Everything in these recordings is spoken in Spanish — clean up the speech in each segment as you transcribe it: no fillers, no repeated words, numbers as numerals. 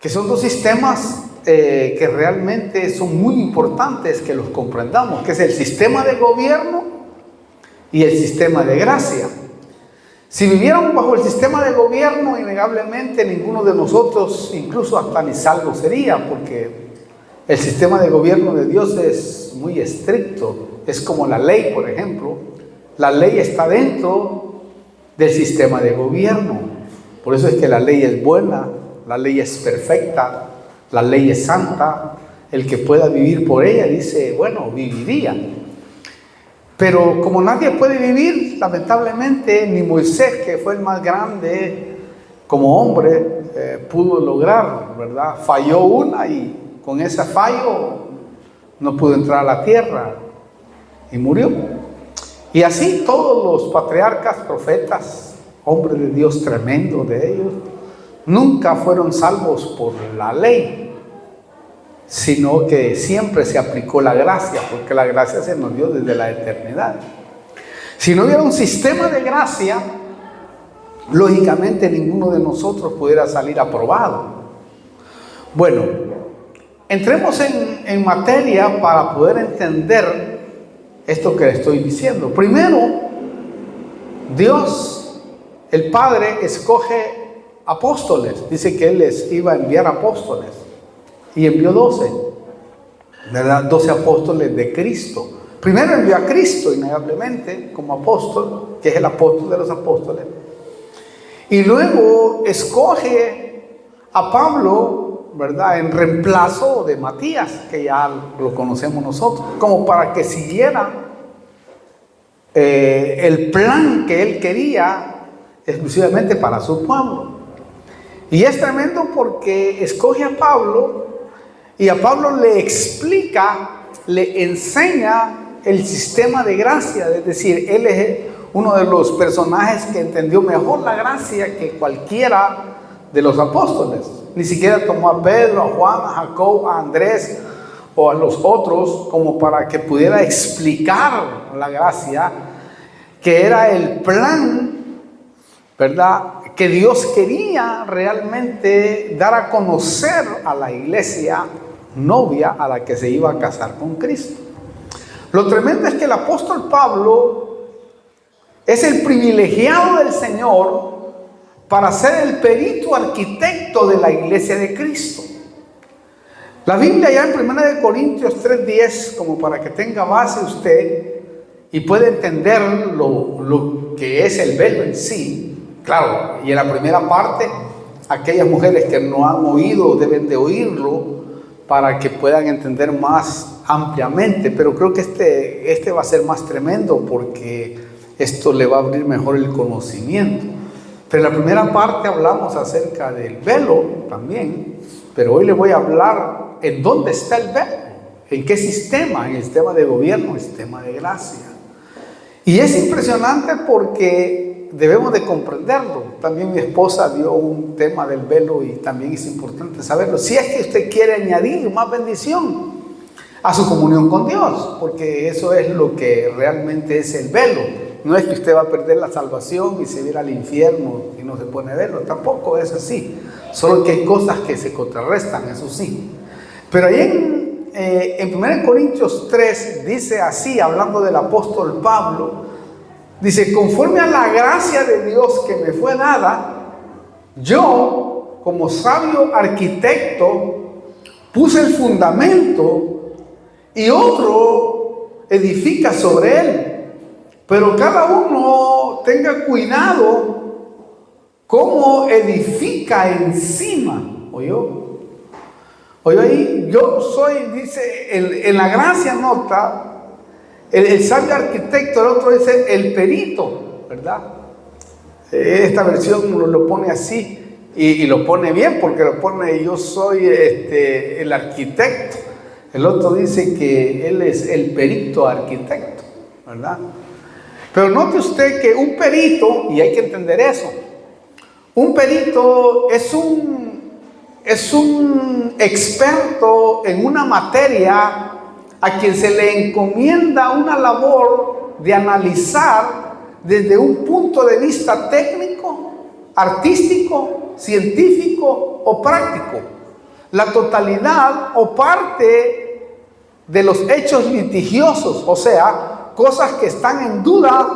que son dos sistemas que realmente son muy importantes que los comprendamos, que es el sistema de gobierno y el sistema de gracia. Si viviéramos bajo el sistema de gobierno, innegablemente ninguno de nosotros, incluso hasta ni salvo sería, porque el sistema de gobierno de Dios es muy estricto. Es como la ley, por ejemplo. La ley está dentro del sistema de gobierno. Por eso es que la ley es buena, la ley es perfecta, la ley es santa. El que pueda vivir por ella dice, bueno, viviría. Pero como nadie puede vivir, lamentablemente, ni Moisés, que fue el más grande como hombre, pudo lograr, ¿verdad? Falló una y con ese fallo no pudo entrar a la tierra y murió. Y así todos los patriarcas, profetas, hombres de Dios tremendo de ellos, nunca fueron salvos por la ley, sino que siempre se aplicó la gracia, porque la gracia se nos dio desde la eternidad. Si no hubiera un sistema de gracia, lógicamente ninguno de nosotros pudiera salir aprobado. Bueno, entremos en materia para poder entender esto que le estoy diciendo. Primero, Dios, el Padre, escoge apóstoles. Dice que Él les iba a enviar apóstoles. Y envió 12, ¿verdad? 12 apóstoles de Cristo. Primero envió a Cristo, innegablemente, como apóstol, que es el apóstol de los apóstoles. Y luego escoge a Pablo, ¿verdad?, en reemplazo de Matías, que ya lo conocemos nosotros, como para que siguiera el plan que él quería exclusivamente para su pueblo. Y es tremendo porque escoge a Pablo y a Pablo le explica, le enseña el sistema de gracia, es decir, él es uno de los personajes que entendió mejor la gracia que cualquiera de los apóstoles. Ni siquiera tomó a Pedro, a Juan, a Jacob, a Andrés o a los otros como para que pudiera explicar la gracia, que era el plan, ¿verdad?, que Dios quería realmente dar a conocer a la iglesia novia a la que se iba a casar con Cristo. Lo tremendo es que el apóstol Pablo es el privilegiado del Señor para ser el perito arquitecto de la iglesia de Cristo. La Biblia ya en 1 Corintios 3:10, como para que tenga base usted y pueda entender lo que es el velo en sí. Claro, y en la primera parte, aquellas mujeres que no han oído deben de oírlo para que puedan entender más ampliamente, pero creo que este va a ser más tremendo porque esto le va a abrir mejor el conocimiento. Pero en la primera parte hablamos acerca del velo también, pero hoy le voy a hablar en dónde está el velo, en qué sistema, en el sistema de gobierno, en el sistema de gracia. Y es impresionante porque debemos de comprenderlo. También mi esposa dio un tema del velo y también es importante saberlo. Si es que usted quiere añadir más bendición a su comunión con Dios, porque eso es lo que realmente es el velo. No es que usted va a perder la salvación y se va al infierno y no se pone velo, tampoco es así. Solo que hay cosas que se contrarrestan, eso sí. Pero ahí en 1 Corintios 3 dice así, hablando del apóstol Pablo, dice: conforme a la gracia de Dios que me fue dada, yo, como sabio arquitecto, puse el fundamento y otro edifica sobre él. Pero cada uno tenga cuidado cómo edifica encima. ¿Oyó? Ahí, yo soy, dice, en la gracia nota, el sabio arquitecto, el otro dice el perito, ¿verdad? Esta versión lo pone así y lo pone bien porque lo pone: yo soy el arquitecto. El otro dice que él es el perito arquitecto, ¿verdad? Pero note usted que un perito, y hay que entender eso, un perito es un experto en una materia a quien se le encomienda una labor de analizar desde un punto de vista técnico, artístico, científico o práctico. la totalidad o parte de los hechos litigiosos, o sea, cosas que están en duda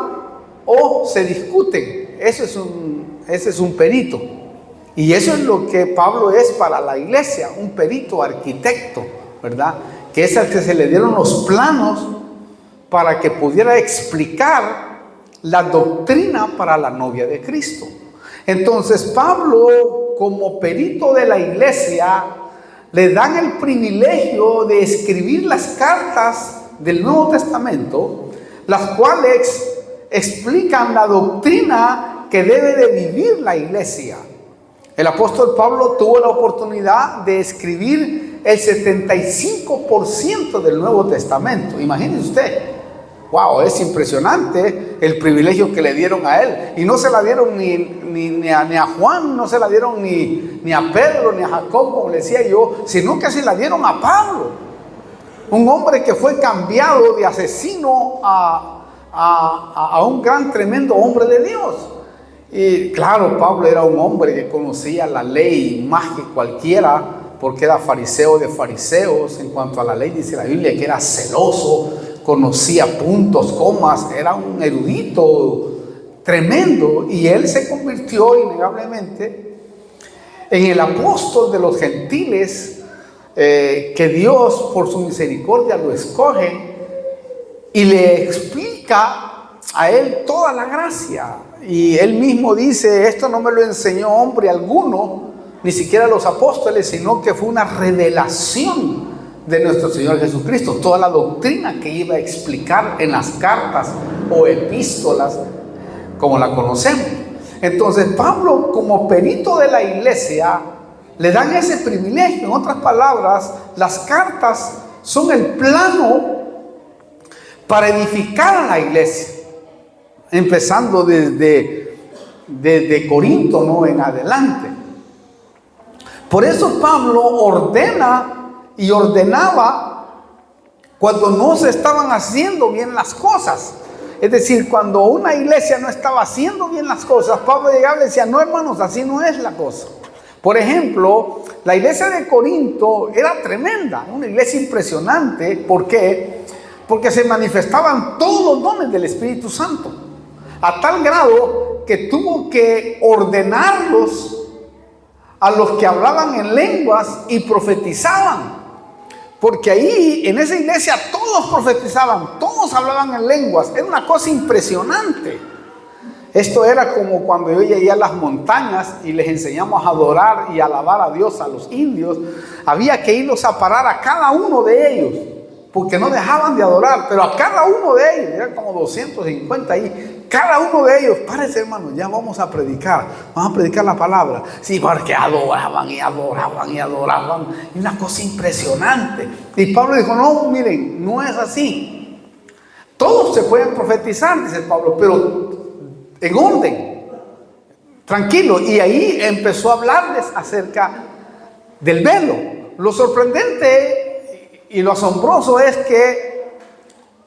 o se discuten. Ese es un perito. Y eso es lo que Pablo es para la iglesia, un perito, arquitecto, ¿verdad? Que es al que se le dieron los planos para que pudiera explicar la doctrina para la novia de Cristo. Entonces Pablo, como perito de la iglesia, le dan el privilegio de escribir las cartas del Nuevo Testamento, las cuales explican la doctrina que debe de vivir la iglesia. El apóstol Pablo tuvo la oportunidad de escribir el 75% del Nuevo Testamento. Imagínese usted. Wow, es impresionante el privilegio que le dieron a él. Y no se la dieron ni a Juan, no se la dieron ni a Pedro, ni a Jacob, como le decía yo, sino que se la dieron a Pablo. Un hombre que fue cambiado de asesino a un gran, tremendo hombre de Dios. Y claro, Pablo era un hombre que conocía la ley más que cualquiera, porque era fariseo de fariseos. En cuanto a la ley, dice la Biblia que era celoso, conocía puntos, comas, era un erudito tremendo. Y él se convirtió innegablemente en el apóstol de los gentiles, que Dios por su misericordia lo escoge y le explica a él toda la gracia. Y él mismo dice: esto no me lo enseñó hombre alguno, ni siquiera los apóstoles, sino que fue una revelación de nuestro Señor Jesucristo. Toda la doctrina que iba a explicar en las cartas o epístolas, como la conocemos. Entonces Pablo, como perito de la iglesia, le dan ese privilegio. En otras palabras, las cartas son el plano para edificar a la iglesia, empezando desde Corinto, ¿no?, en adelante. Por eso Pablo ordena y ordenaba cuando no se estaban haciendo bien las cosas. Es decir, cuando una iglesia no estaba haciendo bien las cosas, Pablo llegaba y decía: no, hermanos, así no es la cosa. Por ejemplo, la iglesia de Corinto era tremenda, una iglesia impresionante. ¿Por qué? Porque se manifestaban todos los dones del Espíritu Santo, a tal grado que tuvo que ordenarlos a los que hablaban en lenguas y profetizaban. Porque ahí, en esa iglesia, todos profetizaban, todos hablaban en lenguas. Era una cosa impresionante. Esto era como cuando yo llegué a las montañas y les enseñamos a adorar y alabar a Dios a los indios. Había que irlos a parar a cada uno de ellos, porque no dejaban de adorar. Pero a cada uno de ellos, eran como 250 ahí. Cada uno de ellos: párese, hermano, ya vamos a predicar la palabra. Sí, porque adoraban y adoraban y adoraban. Y una cosa impresionante. Y Pablo dijo: no, miren, no es así. Todos se pueden profetizar, dice Pablo, pero en orden, tranquilo. Y ahí empezó a hablarles acerca del velo. Lo sorprendente y lo asombroso es que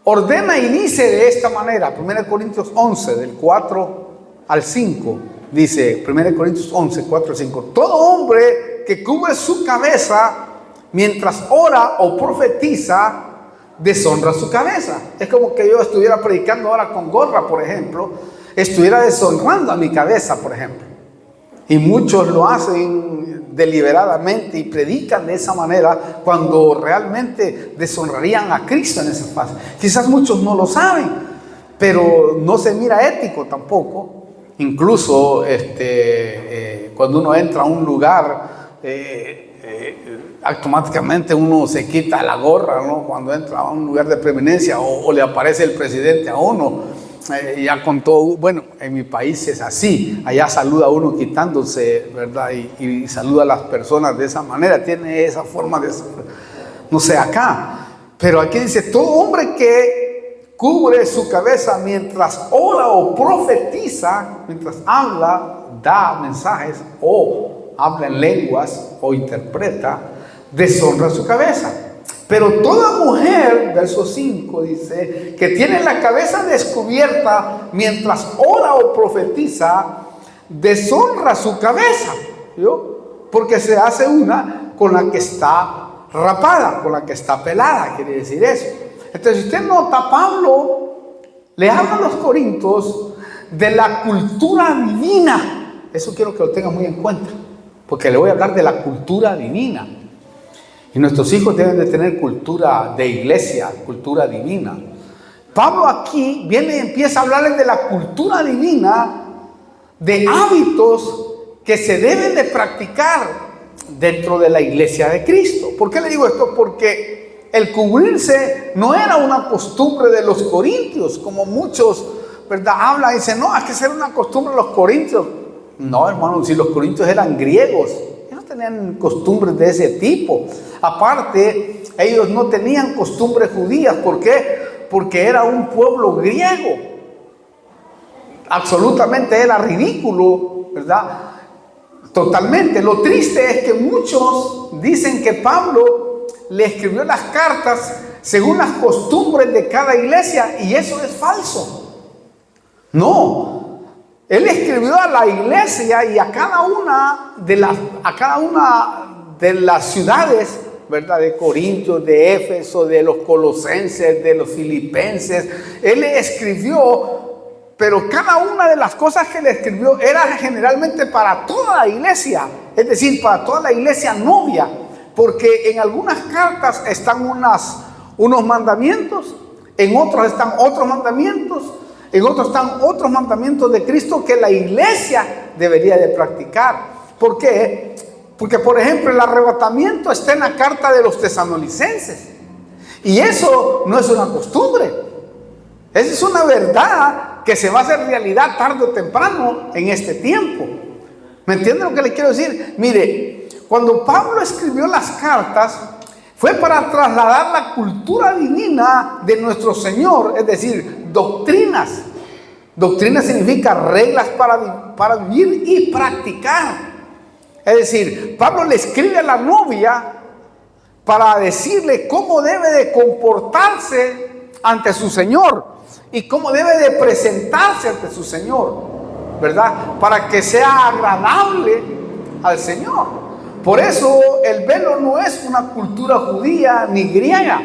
ordena y dice de esta manera. 1 Corintios 11, del 4 al 5, dice 1 Corintios 11, 4 al 5: todo hombre que cubre su cabeza mientras ora o profetiza, deshonra su cabeza. Es como que yo estuviera predicando ahora con gorra, por ejemplo, estuviera deshonrando a mi cabeza, por ejemplo. Y muchos lo hacen deliberadamente y predican de esa manera, cuando realmente deshonrarían a Cristo en esa fase. Quizás muchos no lo saben, pero no se mira ético tampoco. Incluso cuando uno entra a un lugar, automáticamente uno se quita la gorra, ¿no? Cuando entra a un lugar de preeminencia o le aparece el presidente a uno. Ya con todo, bueno, en mi país es así. Allá saluda uno quitándose, ¿verdad? Y saluda a las personas de esa manera. Tiene esa forma de, no sé, acá. Pero aquí dice: todo hombre que cubre su cabeza mientras ora o profetiza, mientras habla, da mensajes o habla en lenguas o interpreta, deshonra su cabeza. Pero toda mujer, verso 5 dice, que tiene la cabeza descubierta mientras ora o profetiza, deshonra su cabeza, ¿yo? Porque se hace una con la que está rapada, con la que está pelada, quiere decir eso. Entonces, si usted nota, Pablo le habla a los corintios de la cultura divina. Eso quiero que lo tengan muy en cuenta, porque le voy a hablar de la cultura divina. Y nuestros hijos deben de tener cultura de iglesia, cultura divina. Pablo aquí viene y empieza a hablarles de la cultura divina, de hábitos que se deben de practicar dentro de la iglesia de Cristo. ¿Por qué le digo esto? Porque el cubrirse no era una costumbre de los corintios, como muchos, ¿verdad?, hablan y dicen, no, es que era una costumbre de los corintios. No, hermano, si los corintios eran griegos, ellos no tenían costumbres de ese tipo. Aparte, ellos no tenían costumbres judías. ¿Por qué? Porque era un pueblo griego. Absolutamente era ridículo, ¿verdad? Totalmente. Lo triste es que muchos dicen que Pablo le escribió las cartas según las costumbres de cada iglesia, y eso es falso. No, él escribió a la iglesia y a cada una de las ciudades, ¿verdad?, de Corintios, de Éfeso, de los colosenses, de los filipenses. Él le escribió, pero cada una de las cosas que le escribió era generalmente para toda la iglesia, es decir, para toda la iglesia novia, porque en algunas cartas están unos mandamientos, en otros están otros mandamientos, en otros están otros mandamientos de Cristo que la iglesia debería de practicar. ¿Por qué? Porque, por ejemplo, el arrebatamiento está en la carta de los tesalonicenses, y eso no es una costumbre, esa es una verdad que se va a hacer realidad tarde o temprano en este tiempo. ¿Me entiende lo que le quiero decir? Mire, cuando Pablo escribió las cartas, fue para trasladar la cultura divina de nuestro Señor, es decir, doctrinas. Doctrina significa reglas para vivir y practicar. Es decir, Pablo le escribe a la novia para decirle cómo debe de comportarse ante su Señor y cómo debe de presentarse ante su Señor, ¿verdad?, para que sea agradable al Señor. Por eso el velo no es una cultura judía ni griega.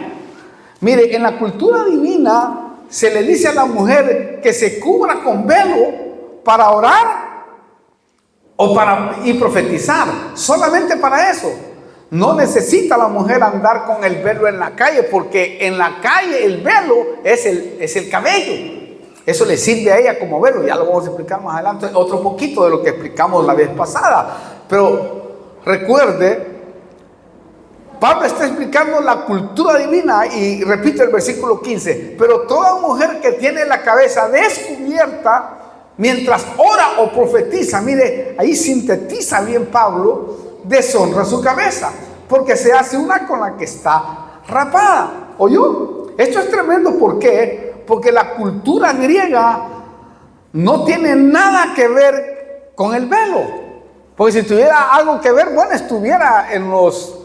Mire, en la cultura divina se le dice a la mujer que se cubra con velo para orar y profetizar, solamente para eso. No necesita la mujer andar con el velo en la calle, porque en la calle el velo es el cabello. Eso le sirve a ella como velo. Ya lo vamos a explicar más adelante, otro poquito de lo que explicamos la vez pasada. Pero recuerde, Pablo está explicando la cultura divina y repite el versículo 15. Pero toda mujer que tiene la cabeza descubierta mientras ora o profetiza, mire, ahí sintetiza bien Pablo, deshonra su cabeza, porque se hace una con la que está rapada. ¿Oyó? Esto es tremendo. ¿Por qué? Porque la cultura griega no tiene nada que ver con el velo. Porque si tuviera algo que ver, bueno, estuviera en los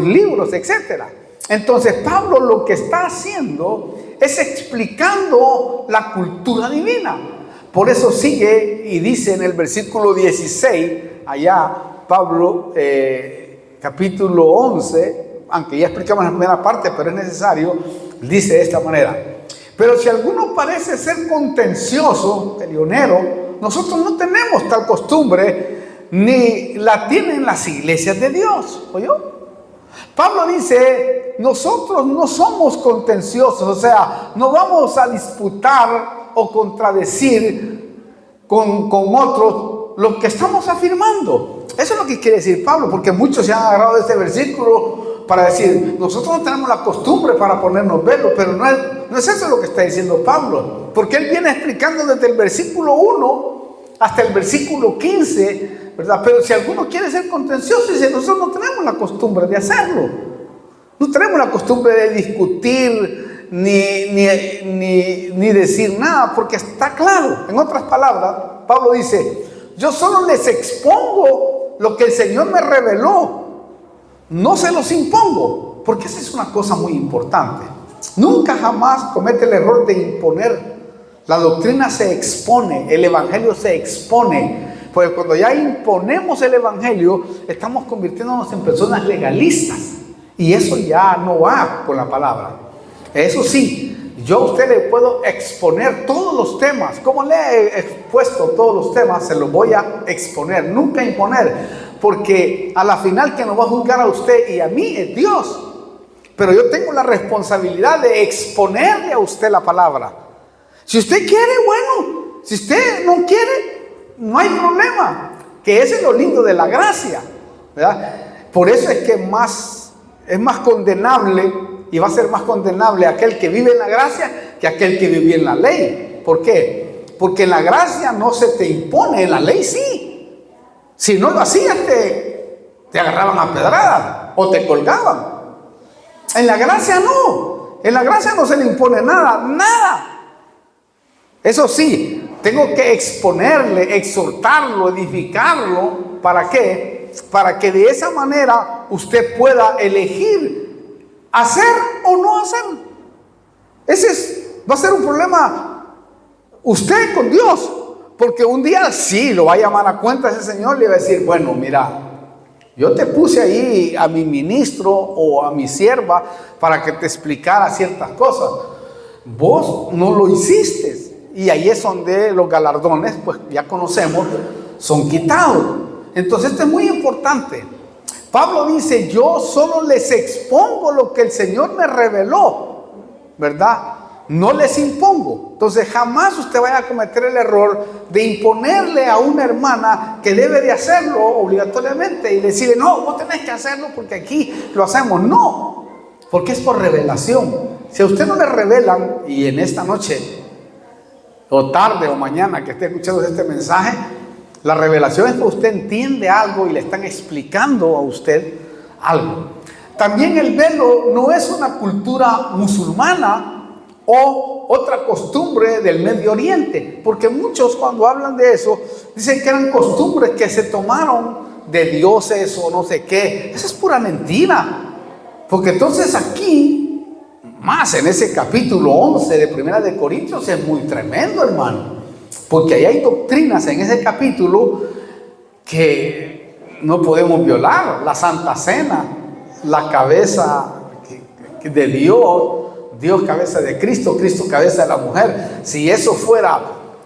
libros, etc. Entonces Pablo lo que está haciendo es explicando la cultura divina. Por eso sigue y dice en el versículo 16, allá Pablo, capítulo 11, aunque ya explicamos la primera parte, pero es necesario, dice de esta manera: pero si alguno parece ser contencioso, peleonero, nosotros no tenemos tal costumbre, ni la tienen las iglesias de Dios. ¿Oyó? Pablo dice, nosotros no somos contenciosos, o sea, no vamos a disputar o contradecir con otros lo que estamos afirmando. Eso es lo que quiere decir Pablo, porque muchos se han agarrado de este versículo para decir, nosotros no tenemos la costumbre para ponernos velo, pero no es eso lo que está diciendo Pablo, porque él viene explicando desde el versículo 1 hasta el versículo 15, ¿verdad? Pero si alguno quiere ser contencioso, dice, nosotros no tenemos la costumbre de hacerlo, no tenemos la costumbre de discutir ni decir nada, porque está claro. En otras palabras, Pablo dice, yo solo les expongo lo que el Señor me reveló, no se los impongo, porque esa es una cosa muy importante. Nunca jamás comete el error de imponer. La doctrina se expone, el evangelio se expone, Porque cuando ya imponemos el evangelio, estamos convirtiéndonos en personas legalistas. Y eso ya no va con la palabra. Eso sí, yo a usted le puedo exponer todos los temas. Como le he expuesto todos los temas, se los voy a exponer, nunca imponer. Porque a la final quien nos va a juzgar a usted y a mí es Dios. Pero yo tengo la responsabilidad de exponerle a usted la palabra. Si usted quiere, bueno. Si usted no quiere, no hay problema. Que ese es lo lindo de la gracia, ¿verdad? Por eso es que es más condenable, y va a ser más condenable aquel que vive en la gracia que aquel que vive en la ley. ¿Por qué? Porque en la gracia no se te impone, en la ley sí. Si no lo hacías, te agarraban a pedradas o te colgaban. En la gracia no. En la gracia no se le impone nada, nada. Eso sí, tengo que exponerle, exhortarlo, edificarlo. ¿Para qué? Para que de esa manera usted pueda elegir hacer o no hacer. Va a ser un problema usted con Dios. Porque un día sí lo va a llamar a cuenta ese Señor y le va a decir, bueno, mira, yo te puse ahí a mi ministro o a mi sierva para que te explicara ciertas cosas. Vos no lo hiciste. Y ahí es donde los galardones, pues ya conocemos, son quitados. Entonces esto es muy importante. Pablo dice, yo solo les expongo lo que el Señor me reveló, ¿verdad? No les impongo. Entonces jamás usted vaya a cometer el error de imponerle a una hermana que debe de hacerlo obligatoriamente y decirle, no, vos tenés que hacerlo porque aquí lo hacemos. No, porque es por revelación. Si a usted no le revelan, y en esta noche o tarde o mañana que esté escuchando este mensaje, la revelación es que usted entiende algo y le están explicando a usted algo. También el velo no es una cultura musulmana o otra costumbre del Medio Oriente, porque muchos cuando hablan de eso dicen que eran costumbres que se tomaron de dioses o no sé qué. Esa es pura mentira, porque entonces aquí, más en ese capítulo 11 de Primera de Corintios, es muy tremendo, hermano, porque ahí hay doctrinas en ese capítulo que no podemos violar. La Santa Cena, la cabeza de Dios cabeza de Cristo, Cristo cabeza de la mujer. Si eso fuera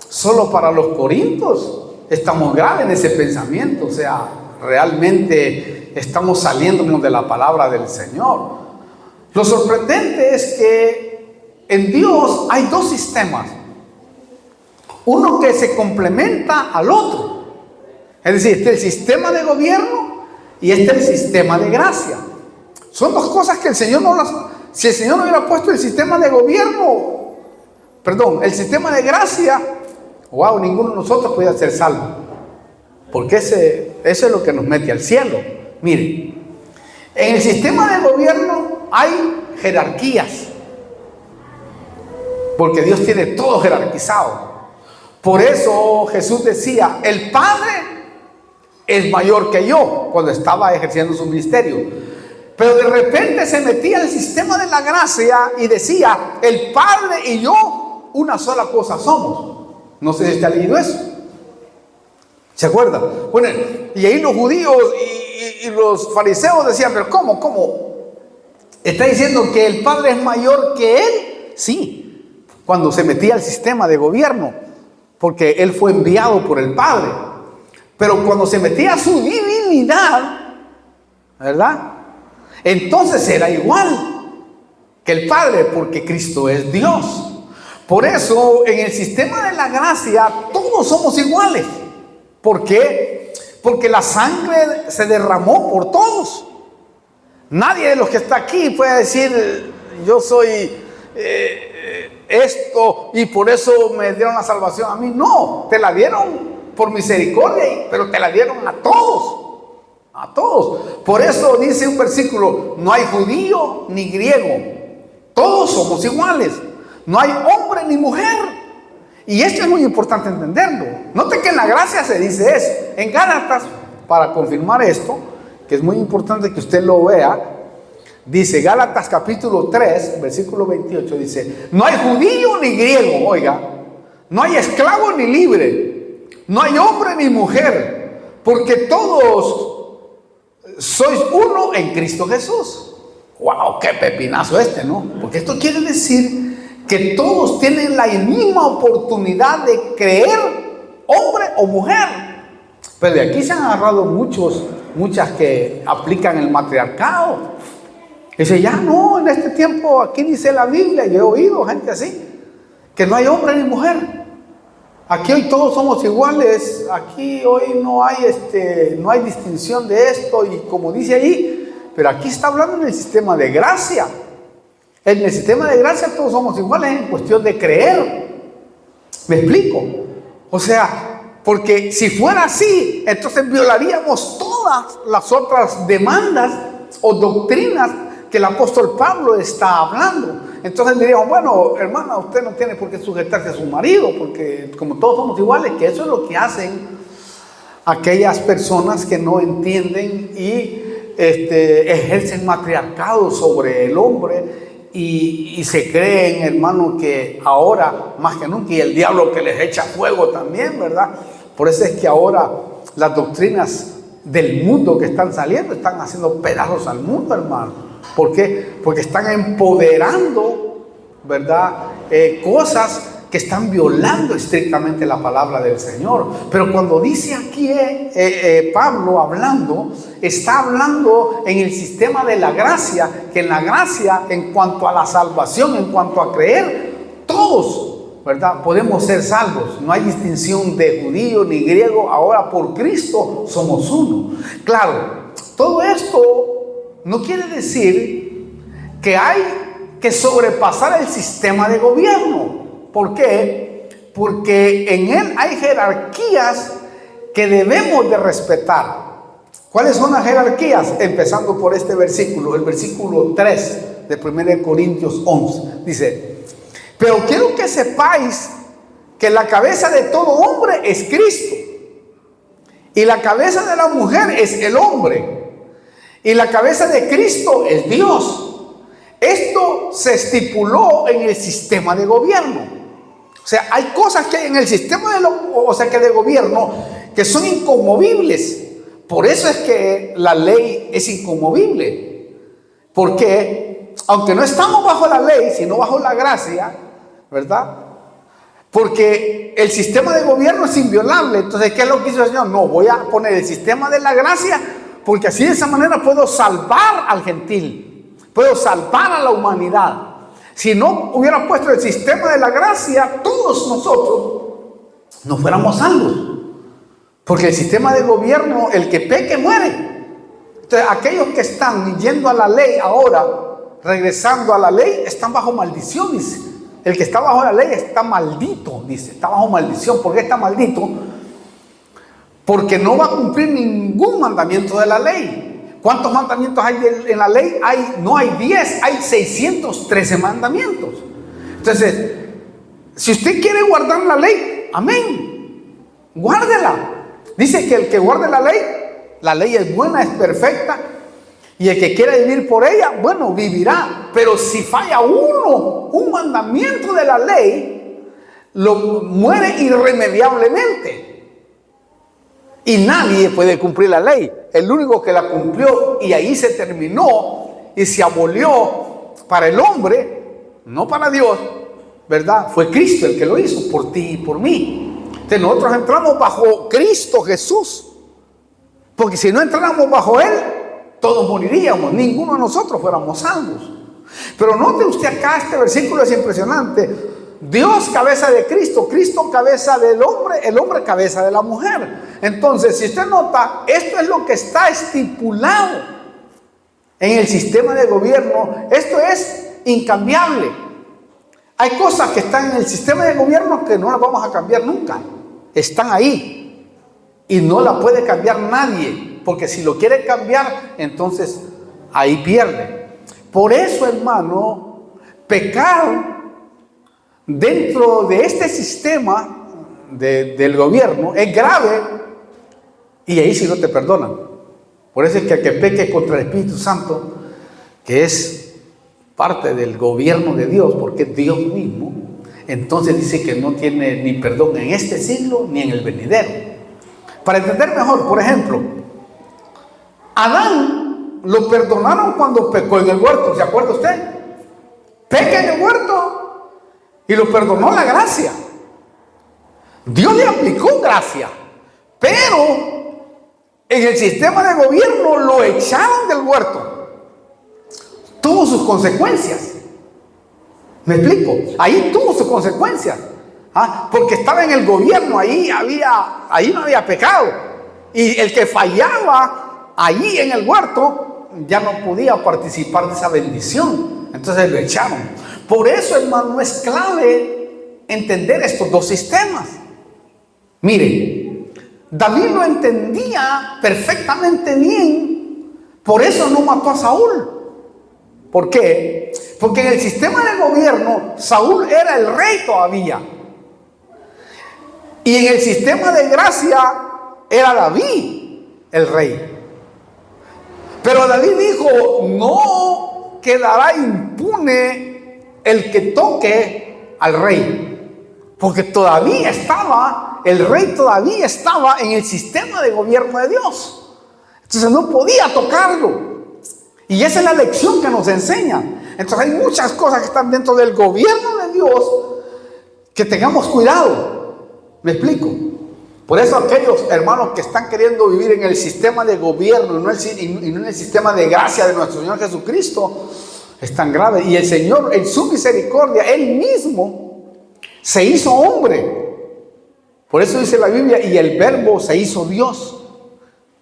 solo para los corintios, estamos graves en ese pensamiento. O sea, realmente estamos saliéndonos de la palabra del Señor. Lo sorprendente es que en Dios hay dos sistemas. Uno que se complementa al otro. Es decir, este es el sistema de gobierno y este es el sistema de gracia. Son dos cosas que el Señor no las... Si el Señor no hubiera puesto el sistema de gobierno, el sistema de gracia, wow, ninguno de nosotros podía ser salvo. Porque eso es lo que nos mete al cielo. Miren, en el sistema de gobierno hay jerarquías. Porque Dios tiene todo jerarquizado. Por eso Jesús decía, el Padre es mayor que yo, cuando estaba ejerciendo su ministerio. Pero de repente se metía en el sistema de la gracia y decía, el Padre y yo una sola cosa somos. No sé si usted ha leído eso. ¿Se acuerda? Bueno, y ahí los judíos y los fariseos decían, pero ¿cómo? ¿Está diciendo que el Padre es mayor que Él? Sí, cuando se metía al sistema de gobierno, porque Él fue enviado por el Padre. Pero cuando se metía a su divinidad, ¿verdad? Entonces era igual que el Padre, porque Cristo es Dios. Por eso en el sistema de la gracia todos somos iguales. ¿Por qué? Porque la sangre se derramó por todos. Nadie de los que está aquí puede decir, yo soy esto y por eso me dieron la salvación a mí. No, te la dieron por misericordia, pero te la dieron a todos. A todos. Por eso dice un versículo, no hay judío ni griego, todos somos iguales, no hay hombre ni mujer. Y esto es muy importante entenderlo. Note que en la gracia se dice eso. En Gálatas, para confirmar esto, que es muy importante que usted lo vea, dice Gálatas capítulo 3, versículo 28, dice, no hay judío ni griego, oiga, no hay esclavo ni libre, no hay hombre ni mujer, porque todos sois uno en Cristo Jesús. ¡Wow! ¡Qué pepinazo ¿no? Porque esto quiere decir que todos tienen la misma oportunidad de creer, hombre o mujer. Pero de aquí se han agarrado muchas que aplican el matriarcado. Dice, ya no, en este tiempo aquí dice la Biblia, yo he oído gente así, que no hay hombre ni mujer. Aquí hoy todos somos iguales, aquí hoy no hay distinción de esto, y como dice ahí, pero aquí está hablando en el sistema de gracia. En el sistema de gracia todos somos iguales en cuestión de creer. ¿Me explico? O sea, porque si fuera así, entonces violaríamos todas las otras demandas o doctrinas que el apóstol Pablo está hablando. Entonces diríamos, bueno, hermana, usted no tiene por qué sujetarse a su marido, porque como todos somos iguales, que eso es lo que hacen aquellas personas que no entienden y ejercen matriarcado sobre el hombre y se creen, hermano, que ahora más que nunca, y el diablo que les echa fuego también, ¿verdad? Por eso es que ahora las doctrinas del mundo que están saliendo están haciendo pedazos al mundo, hermano. ¿Por qué? Porque están empoderando, ¿verdad? Cosas que están violando estrictamente la palabra del Señor. Pero cuando dice aquí Pablo hablando, está hablando en el sistema de la gracia, que en la gracia, en cuanto a la salvación, en cuanto a creer, todos, ¿verdad?, podemos ser salvos. No hay distinción de judío ni griego. Ahora por Cristo somos uno. Claro, todo esto no quiere decir que hay que sobrepasar el sistema de gobierno. ¿Por qué? Porque en él hay jerarquías que debemos de respetar. ¿Cuáles son las jerarquías? Empezando por este versículo, el versículo 3 de 1 Corintios 11. Dice, pero quiero que sepáis que la cabeza de todo hombre es Cristo, y la cabeza de la mujer es el hombre, y la cabeza de Cristo es Dios. Esto se estipuló en el sistema de gobierno. O sea, hay cosas que en el sistema de gobierno que son inconmovibles. Por eso es que la ley es inconmovible. Porque aunque no estamos bajo la ley, sino bajo la gracia, ¿verdad? Porque el sistema de gobierno es inviolable. Entonces, ¿qué es lo que hizo el Señor? No, voy a poner el sistema de la gracia, porque así de esa manera puedo salvar al gentil, puedo salvar a la humanidad. Si no hubiera puesto el sistema de la gracia, todos nosotros no fuéramos salvos. Porque el sistema de gobierno, el que peque muere. Entonces, aquellos que están yendo a la ley ahora, regresando a la ley, están bajo maldición, dice. El que está bajo la ley está maldito, dice. Está bajo maldición. ¿Por qué está maldito? Porque no va a cumplir ningún mandamiento de la ley. ¿Cuántos mandamientos hay en la ley? No hay 10, hay 613 mandamientos. Entonces, si usted quiere guardar la ley, amén, guárdela. Dice que el que guarde la ley es buena, es perfecta, y el que quiera vivir por ella, bueno, vivirá. Pero si falla un mandamiento de la ley, muere irremediablemente. Y nadie puede cumplir la ley. El único que la cumplió y ahí se terminó y se abolió para el hombre, no para Dios, ¿verdad? Fue Cristo el que lo hizo por ti y por mí. Entonces nosotros entramos bajo Cristo Jesús. Porque si no entráramos bajo Él, todos moriríamos. Ninguno de nosotros fuéramos salvos. Pero note usted acá, este versículo es impresionante. Dios cabeza de Cristo, Cristo cabeza del hombre, el hombre cabeza de la mujer. Entonces, si usted nota, esto es lo que está estipulado en el sistema de gobierno. Esto es incambiable. Hay cosas que están en el sistema de gobierno que no las vamos a cambiar nunca. Están ahí y no la puede cambiar nadie, porque si lo quiere cambiar, entonces ahí pierde. Por eso, hermano, pecar dentro de este sistema del gobierno es grave, y ahí sí no te perdonan. Por eso es que el que peque contra el Espíritu Santo, que es parte del gobierno de Dios, porque es Dios mismo, entonces dice que no tiene ni perdón en este siglo ni en el venidero. Para entender mejor, por ejemplo, Adán lo perdonaron cuando pecó en el huerto, ¿se acuerda usted? Peca en el huerto y lo perdonó la gracia. Dios le aplicó gracia, pero en el sistema de gobierno lo echaron del huerto. Tuvo sus consecuencias. ¿Me explico? Ahí tuvo sus consecuencias. Porque estaba en el gobierno, ahí no había pecado. Y el que fallaba ahí en el huerto ya no podía participar de esa bendición. Entonces lo echaron. Por eso, hermano, es clave entender estos dos sistemas. Mire, David lo entendía perfectamente bien, por eso no mató a Saúl. ¿Por qué? Porque en el sistema de gobierno Saúl era el rey todavía, y en el sistema de gracia era David el rey. Pero David dijo: no quedará impune el que toque al rey, porque todavía estaba, el rey todavía estaba en el sistema de gobierno de Dios. Entonces no podía tocarlo. Y esa es la lección que nos enseña. Entonces hay muchas cosas que están dentro del gobierno de Dios que tengamos cuidado. ¿Me explico? Por eso aquellos hermanos que están queriendo vivir en el sistema de gobierno y no en el sistema de gracia de nuestro Señor Jesucristo, es tan grave. Y el Señor, en su misericordia, Él mismo se hizo hombre. Por eso dice la Biblia: y el Verbo se hizo Dios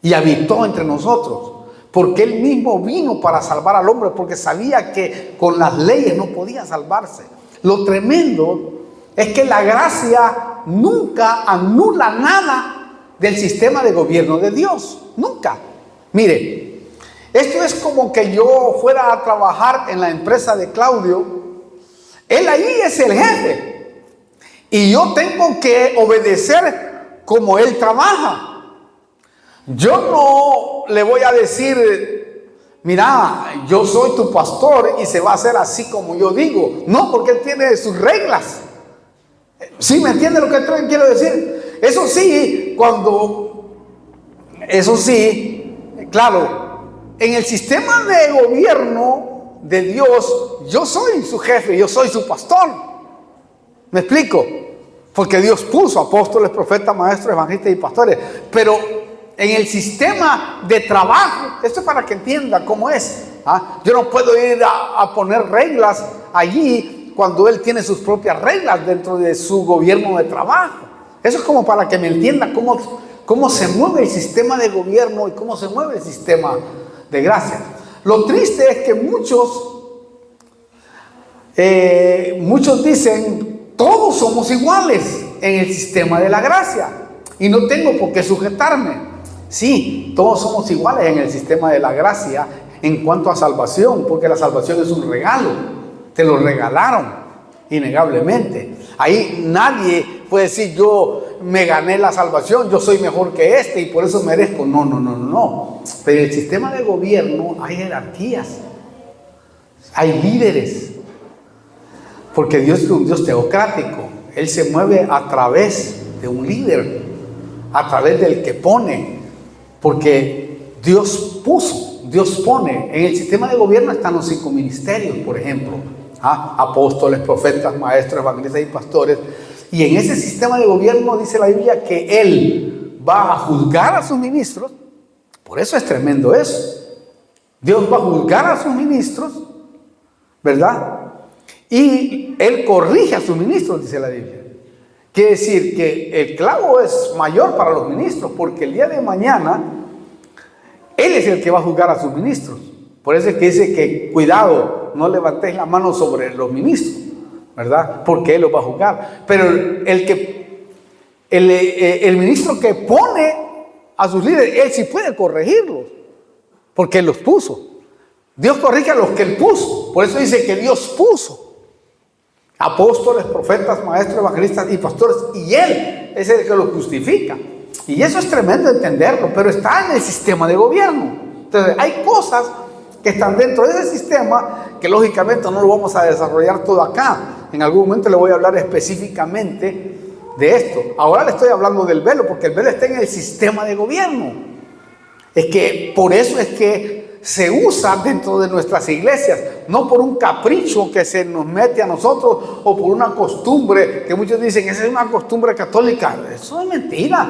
y habitó entre nosotros. Porque Él mismo vino para salvar al hombre, porque sabía que con las leyes no podía salvarse. Lo tremendo es que la gracia nunca anula nada del sistema de gobierno de Dios. Nunca. Mire, esto es como que yo fuera a trabajar en la empresa de Claudio. Él ahí es el jefe y yo tengo que obedecer como él trabaja. Yo no le voy a decir: mira, yo soy tu pastor y se va a hacer así como yo digo. No, porque él tiene sus reglas. ¿Sí me entiende lo que quiero decir? Eso sí, claro, en el sistema de gobierno de Dios, yo soy su jefe, yo soy su pastor. ¿Me explico? Porque Dios puso apóstoles, profetas, maestros, evangelistas y pastores. Pero en el sistema de trabajo, esto es para que entienda cómo es. Yo no puedo ir a poner reglas allí cuando Él tiene sus propias reglas dentro de su gobierno de trabajo. Eso es como para que me entienda cómo se mueve el sistema de gobierno y cómo se mueve el sistema de gracia. Lo triste es que muchos dicen: todos somos iguales en el sistema de la gracia y no tengo por qué sujetarme. Sí, todos somos iguales en el sistema de la gracia en cuanto a salvación, porque la salvación es un regalo, te lo regalaron, innegablemente. Ahí nadie puede decir: yo me gané la salvación, yo soy mejor que este y por eso merezco. No. Pero en el sistema de gobierno hay jerarquías, hay líderes, porque Dios es un Dios teocrático. Él se mueve a través de un líder, a través del que pone. Porque Dios pone. En el sistema de gobierno están los 5 ministerios, por ejemplo. Apóstoles, profetas, maestros, evangelistas y pastores. Y en ese sistema de gobierno dice la Biblia que Él va a juzgar a sus ministros. Por eso es tremendo eso. Dios va a juzgar a sus ministros, ¿verdad? Y Él corrige a sus ministros, dice la Biblia. Quiere decir que el clavo es mayor para los ministros, porque el día de mañana Él es el que va a juzgar a sus ministros. Por eso es que dice que cuidado, no levantéis la mano sobre los ministros, ¿verdad? Porque Él los va a juzgar. Pero el ministro que pone a sus líderes, Él sí puede corregirlos, porque Él los puso. Dios corrige a los que Él puso. Por eso dice que Dios puso apóstoles, profetas, maestros, evangelistas y pastores, y Él es el que los justifica. Y eso es tremendo entenderlo, pero está en el sistema de gobierno. Entonces hay cosas que están dentro de ese sistema que lógicamente no lo vamos a desarrollar todo acá, En algún momento le voy a hablar específicamente de esto. Ahora le estoy hablando del velo, porque el velo está en el sistema de gobierno. Es que por eso es que se usa dentro de nuestras iglesias, no por un capricho que se nos mete a nosotros o por una costumbre que muchos dicen, esa es una costumbre católica. Eso es mentira.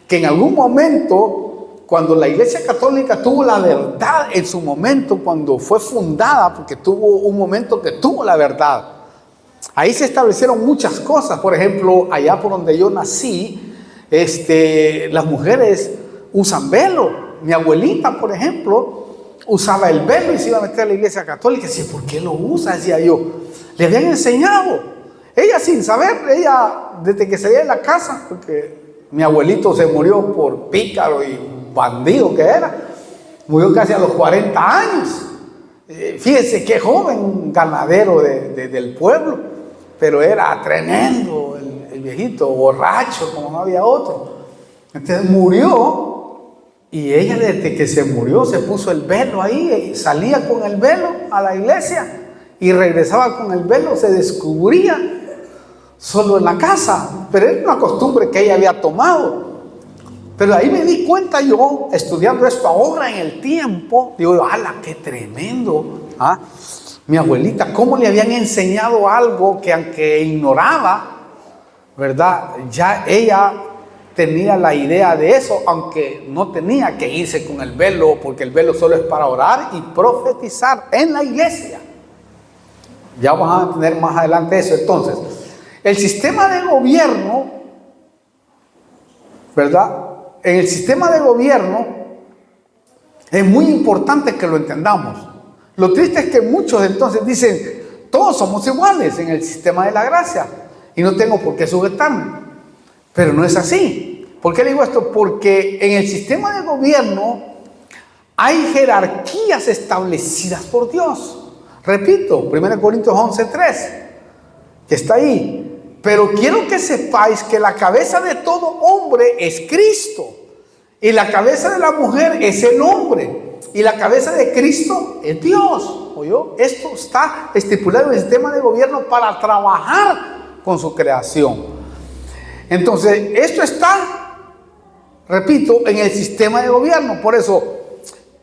Que en algún momento, cuando la Iglesia Católica tuvo la verdad en su momento, cuando fue fundada, porque tuvo un momento que tuvo la verdad, ahí se establecieron muchas cosas. Por ejemplo, allá por donde yo nací, las mujeres usan velo. Mi abuelita, por ejemplo, usaba el velo y se iba a meter a la Iglesia Católica. Decía, ¿por qué lo usa? Decía yo. Le habían enseñado. Ella sin saber, desde que salía de la casa, porque mi abuelito se murió por pícaro y bandido que era. Murió casi a los 40 años. Fíjense qué joven, ganadero del pueblo. Pero era tremendo el viejito, borracho, como no había otro. Entonces murió. Y ella, desde que se murió, se puso el velo ahí, y salía con el velo a la iglesia y regresaba con el velo, se descubría solo en la casa. Pero era una costumbre que ella había tomado. Pero ahí me di cuenta yo, estudiando esto ahora en el tiempo, digo, ¡hala, qué tremendo! ¿Ah? Mi abuelita, ¿cómo le habían enseñado algo que aunque ignoraba, ¿verdad? Ya ella tenía la idea de eso, aunque no tenía que irse con el velo, porque el velo solo es para orar y profetizar en la iglesia. Ya vamos a tener más adelante eso. Entonces, el sistema de gobierno, ¿verdad? En el sistema de gobierno es muy importante que lo entendamos. Lo triste es que muchos entonces dicen, todos somos iguales en el sistema de la gracia y no tengo por qué sujetarme. Pero no es así. ¿Por qué digo esto? Porque en el sistema de gobierno hay jerarquías establecidas por Dios. Repito, 1 Corintios 11:3, que está ahí. Pero quiero que sepáis que la cabeza de todo hombre es Cristo. Y la cabeza de la mujer es el hombre. Y la cabeza de Cristo es Dios. ¿Oyó? Esto está estipulado en el sistema de gobierno para trabajar con su creación. Entonces, esto está, repito, en el sistema de gobierno. Por eso,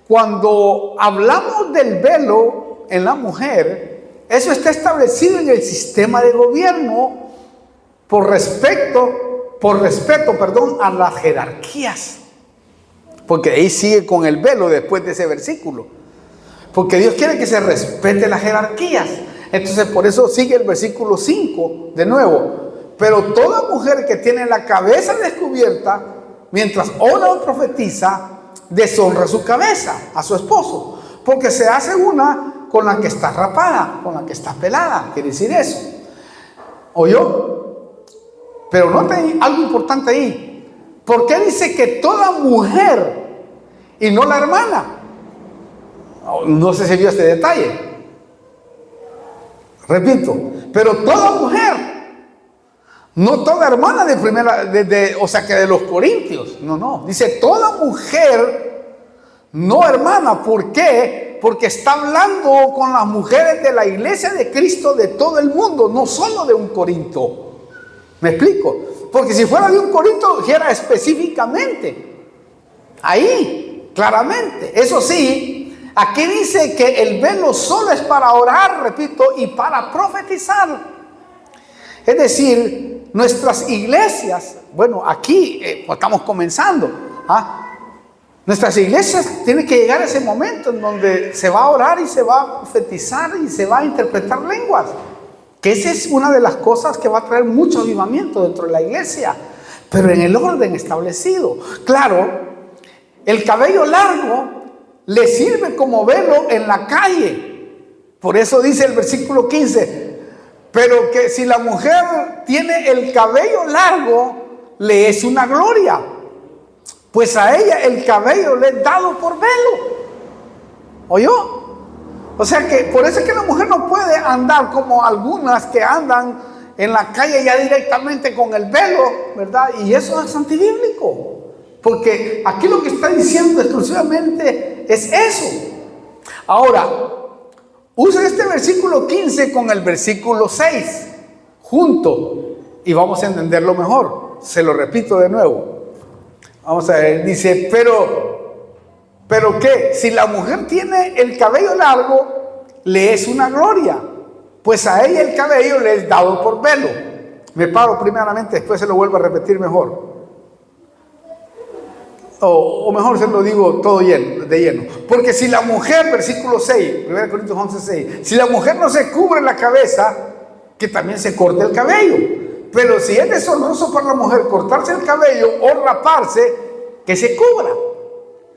cuando hablamos del velo en la mujer, eso está establecido en el sistema de gobierno por respeto, a las jerarquías. Porque ahí sigue con el velo después de ese versículo. Porque Dios quiere que se respete las jerarquías. Entonces, por eso sigue el versículo 5 de nuevo. Pero toda mujer que tiene la cabeza descubierta, mientras ora o profetiza, deshonra su cabeza a su esposo. Porque se hace una con la que está rapada, con la que está pelada. Quiere decir eso. ¿Oyó? Pero note algo importante ahí. ¿Por qué dice que toda mujer y no la hermana? No sé si vio este detalle. Repito, pero toda mujer. No toda hermana de primera, o sea que de los corintios. No. Dice toda mujer, no hermana. ¿Por qué? Porque está hablando con las mujeres de la iglesia de Cristo de todo el mundo, no solo de un Corinto. ¿Me explico? Porque si fuera de un Corinto, dijera específicamente. Ahí, claramente. Eso sí, aquí dice que el velo solo es para orar, repito, y para profetizar. Es decir, nuestras iglesias, bueno, aquí estamos comenzando. Nuestras iglesias tienen que llegar a ese momento en donde se va a orar y se va a profetizar y se va a interpretar lenguas. Que esa es una de las cosas que va a traer mucho avivamiento dentro de la iglesia, pero en el orden establecido. Claro, el cabello largo le sirve como velo en la calle. Por eso dice el versículo 15, pero que si la mujer tiene el cabello largo, le es una gloria, pues a ella el cabello le es dado por velo. ¿Oyó? O sea que por eso es que la mujer no puede andar como algunas que andan en la calle ya directamente con el velo, ¿verdad? Y eso es antibíblico. Porque aquí lo que está diciendo exclusivamente es eso. Ahora, usa este versículo 15 con el versículo 6. junto y vamos a entenderlo mejor. Se lo repito de nuevo. Vamos a ver, dice, pero ¿qué? Si la mujer tiene el cabello largo, le es una gloria, pues a ella el cabello le es dado por velo. Me paro primeramente, después se lo vuelvo a repetir mejor. O mejor se lo digo todo de lleno. Porque si la mujer, versículo 6, 1 Corintios 11, 6, si la mujer no se cubre la cabeza, que también se corte el cabello. Pero si es deshonroso para la mujer cortarse el cabello o raparse, que se cubra.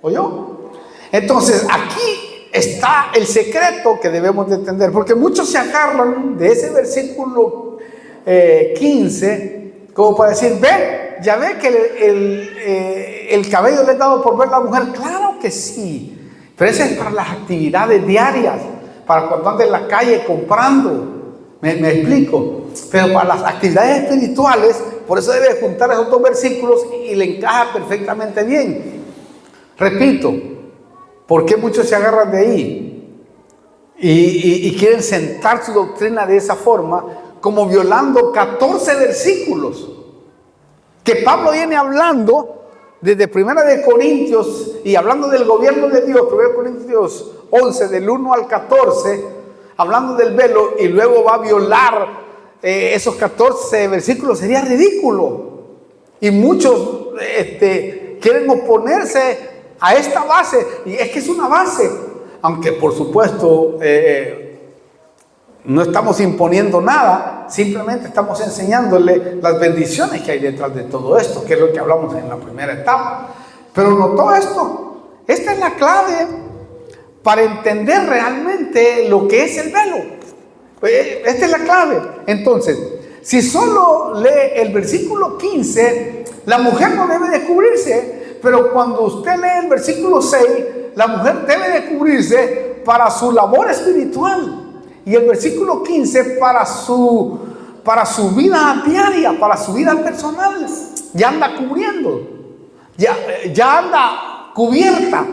¿Oyó? Entonces aquí está el secreto que debemos de entender. Porque muchos se agarran de ese versículo 15 como para decir, ya ve que el cabello le es dado por ver a la mujer. Claro que sí, pero eso es para las actividades diarias, para cuando anda en la calle comprando. ¿Me explico? Pero para las actividades espirituales, por eso debe juntar esos dos versículos y le encaja perfectamente bien. Repito, ¿por qué muchos se agarran de ahí? Y quieren sentar su doctrina de esa forma, como violando 14 versículos que Pablo viene hablando desde 1 de Corintios y hablando del gobierno de Dios, 1 Corintios 11 del 1 al 14, hablando del velo, y luego va a violar esos 14 versículos. Sería ridículo, y muchos quieren oponerse a esta base, y es que es una base, aunque por supuesto no estamos imponiendo nada, simplemente estamos enseñándole las bendiciones que hay detrás de todo esto, que es lo que hablamos en la primera etapa. Pero notó esto, esta es la clave para entender realmente lo que es el velo. Esta es la clave. Entonces, si solo lee el versículo 15, la mujer no debe de cubrirse, pero cuando usted lee el versículo 6, la mujer debe de cubrirse para su labor espiritual. Y el versículo 15 para su vida diaria, para su vida personal. Ya anda cubriendo, ya anda cubierta,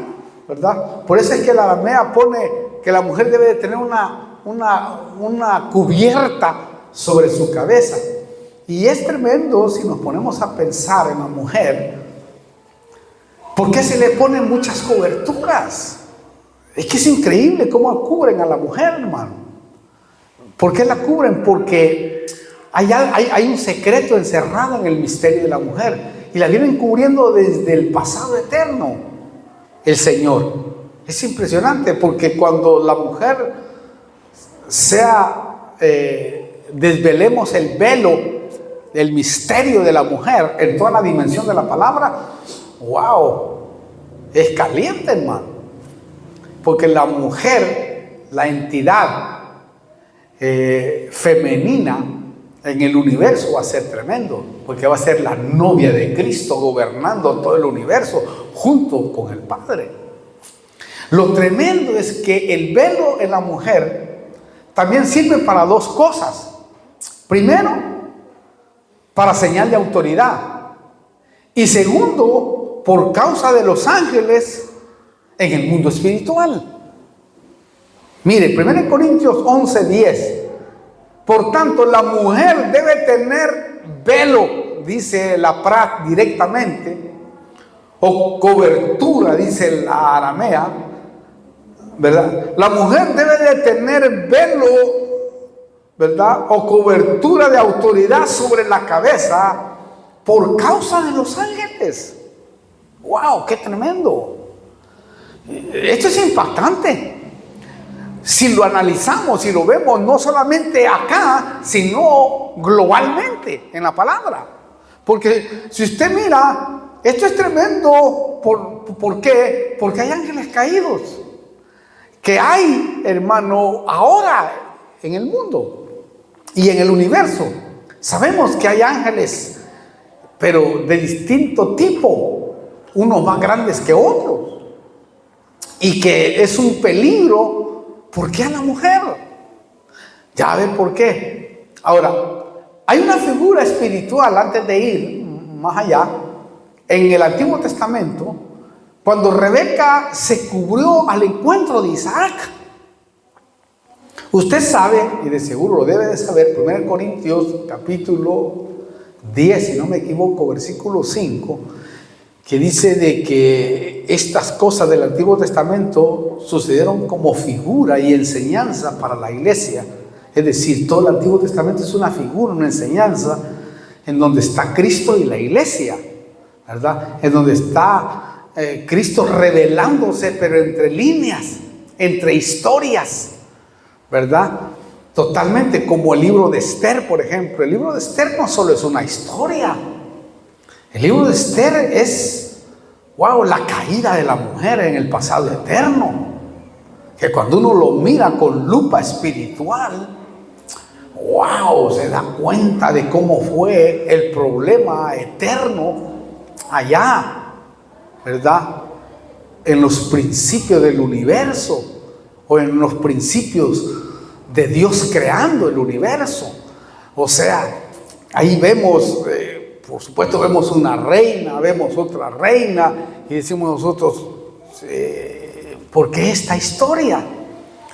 ¿verdad? Por eso es que la Aramea pone que la mujer debe de tener una cubierta sobre su cabeza. Y es tremendo si nos ponemos a pensar en la mujer, ¿por qué se le ponen muchas coberturas? Es que es increíble cómo cubren a la mujer, hermano. ¿Por qué la cubren? Porque hay un secreto encerrado en el misterio de la mujer, y la vienen cubriendo desde el pasado eterno, el Señor. Es impresionante, porque cuando la mujer desvelemos el velo, el misterio de la mujer en toda la dimensión de la palabra, wow, es caliente, hermano. Porque la mujer, la entidad femenina en el universo va a ser tremendo, porque va a ser la novia de Cristo gobernando todo el universo junto con el Padre. Lo tremendo es que el velo en la mujer también sirve para dos cosas. Primero, para señal de autoridad, y segundo, por causa de los ángeles en el mundo espiritual. Mire, 1 Corintios 11, 10. Por tanto, la mujer debe tener velo, dice la Prat directamente, o cobertura, dice la Aramea, ¿verdad? La mujer debe de tener velo, ¿verdad? O cobertura de autoridad sobre la cabeza por causa de los ángeles. ¡Wow! ¡Qué tremendo! Esto es impactante. Si lo analizamos, si lo vemos, no solamente acá, sino globalmente en la palabra. Porque si usted mira, esto es tremendo. ¿Por qué? Porque hay ángeles caídos. Que hay, hermano, ahora en el mundo y en el universo. Sabemos que hay ángeles, pero de distinto tipo, unos más grandes que otros. Y que es un peligro. ¿Por qué a la mujer? Ya a ver por qué. Ahora, hay una figura espiritual, antes de ir más allá, en el Antiguo Testamento, cuando Rebeca se cubrió al encuentro de Isaac. Usted sabe, y de seguro lo debe de saber, 1 Corintios capítulo 10, si no me equivoco, versículo 5, que dice de que estas cosas del Antiguo Testamento sucedieron como figura y enseñanza para la iglesia. Es decir, todo el Antiguo Testamento es una figura, una enseñanza, en donde está Cristo y la iglesia, ¿verdad? En donde está Cristo revelándose, pero entre líneas, entre historias, ¿verdad? Totalmente, como el libro de Esther, por ejemplo. El libro de Esther no solo es una historia. El libro de Esther es, wow, la caída de la mujer en el pasado eterno. Que cuando uno lo mira con lupa espiritual, wow, se da cuenta de cómo fue el problema eterno allá, ¿verdad? En los principios del universo, o en los principios de Dios creando el universo. O sea, ahí vemos, por supuesto, vemos una reina, vemos otra reina, y decimos nosotros, ¿por qué esta historia?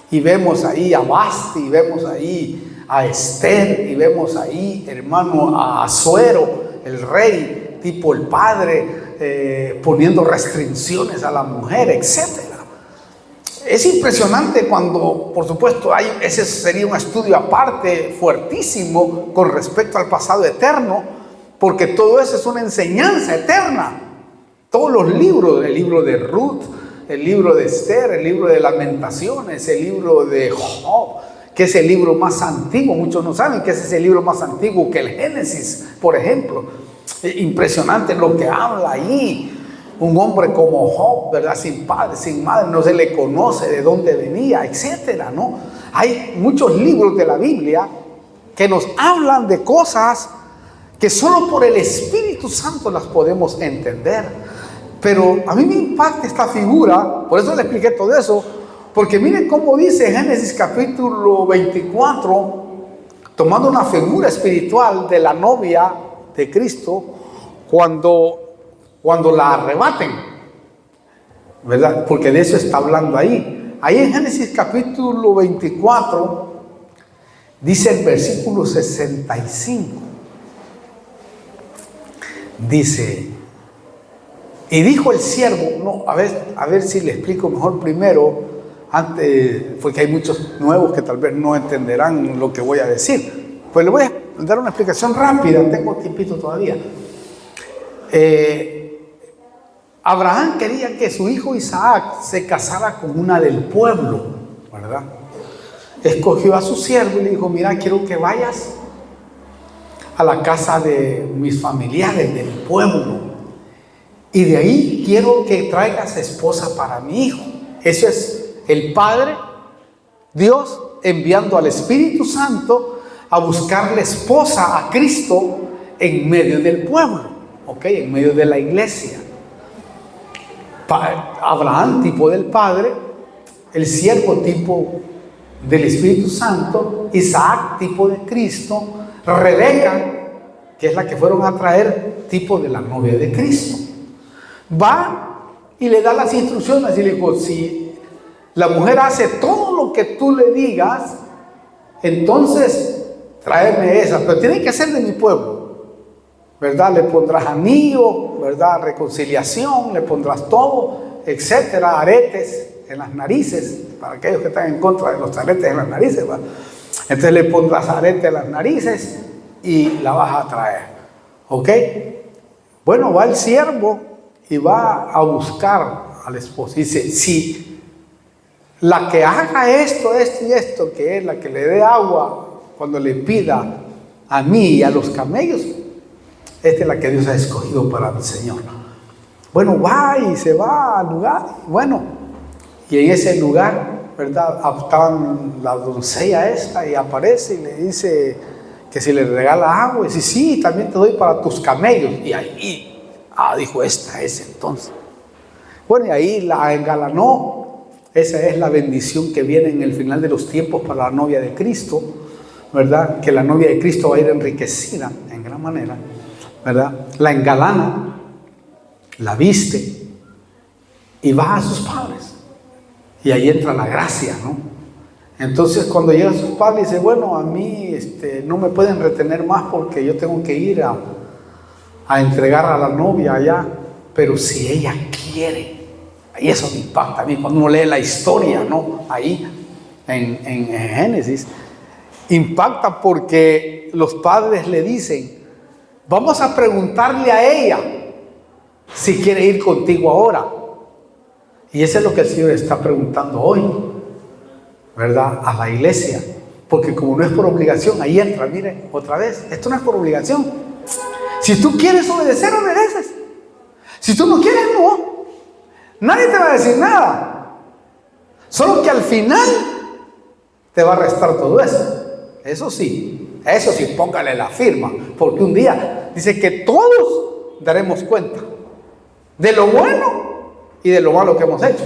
Y vemos ahí a Basti, y vemos ahí a Esther, y vemos ahí, hermano, a Asuero, el rey, tipo el padre, poniendo restricciones a la mujer, etcétera. Es impresionante cuando, por supuesto, ese sería un estudio aparte, fuertísimo, con respecto al pasado eterno, porque todo eso es una enseñanza eterna. Todos los libros, el libro de Ruth, el libro de Esther, el libro de Lamentaciones, el libro de Job, que es el libro más antiguo. Muchos no saben que ese es el libro más antiguo que el Génesis, por ejemplo. Impresionante lo que habla ahí. Un hombre como Job, ¿verdad? Sin padre, sin madre, no se le conoce de dónde venía, etcétera, ¿no? Hay muchos libros de la Biblia que nos hablan de cosas que solo por el Espíritu Santo las podemos entender. Pero a mí me impacta esta figura, por eso le expliqué todo eso, porque miren cómo dice Génesis capítulo 24, tomando una figura espiritual de la novia de Cristo, cuando la arrebaten, ¿verdad? Porque de eso está hablando ahí. Ahí en Génesis capítulo 24, dice el versículo 65. Dice, y dijo el siervo, no, a ver si le explico mejor primero, antes, porque hay muchos nuevos que tal vez no entenderán lo que voy a decir. Pues le voy a dar una explicación rápida, tengo tiempito todavía. Abraham quería que su hijo Isaac se casara con una del pueblo, ¿verdad? Escogió a su siervo y le dijo, mira, quiero que vayas a la casa de mis familiares del pueblo, y de ahí quiero que traigas esposa para mi hijo. Eso es el Padre, Dios, enviando al Espíritu Santo a buscarle esposa a Cristo en medio del pueblo, ¿ok? En medio de la iglesia. Abraham, tipo del Padre, el siervo, tipo del Espíritu Santo, Isaac, tipo de Cristo, Rebeca, que es la que fueron a traer, tipo de la novia de Cristo. Va y le da las instrucciones y le dijo, si la mujer hace todo lo que tú le digas, entonces tráeme esa, pero tiene que ser de mi pueblo, ¿verdad? Le pondrás anillo, ¿verdad? Reconciliación, le pondrás todo, etcétera, aretes en las narices, para aquellos que están en contra de los aretes en las narices, ¿verdad? Entonces le pondrás arete en las narices y la vas a traer, ¿ok? Bueno, va el siervo y va a buscar al esposo. Dice, si la que haga esto y esto, que es la que le dé agua cuando le pida a mí y a los camellos, esta es la que Dios ha escogido para el Señor. Bueno, va y se va al lugar. Bueno, y en ese lugar, ¿verdad? Estaban la doncella esta y aparece y le dice que si le regala agua. Y dice, sí, también te doy para tus camellos. Y ahí, dijo, esta es entonces. Bueno, y ahí la engalanó. Esa es la bendición que viene en el final de los tiempos para la novia de Cristo, ¿verdad? Que la novia de Cristo va a ir enriquecida en gran manera, ¿verdad? La engalana, la viste y va a sus padres. Y ahí entra la gracia, ¿no? Entonces cuando llegan sus padres dice, bueno, a mí no me pueden retener más porque yo tengo que ir a entregar a la novia allá, pero si ella quiere, y eso me impacta a mí cuando uno lee la historia, ¿no? Ahí en Génesis, impacta porque los padres le dicen, vamos a preguntarle a ella si quiere ir contigo ahora. Y eso es lo que el Señor está preguntando hoy, ¿verdad? A la iglesia. Porque como no es por obligación, ahí entra, mire, otra vez, esto no es por obligación. Si tú quieres obedecer, obedeces. Si tú no quieres, no. Nadie te va a decir nada. Solo que al final te va a restar todo eso. Eso sí, póngale la firma. Porque un día dice que todos daremos cuenta de lo bueno y de lo malo que hemos hecho.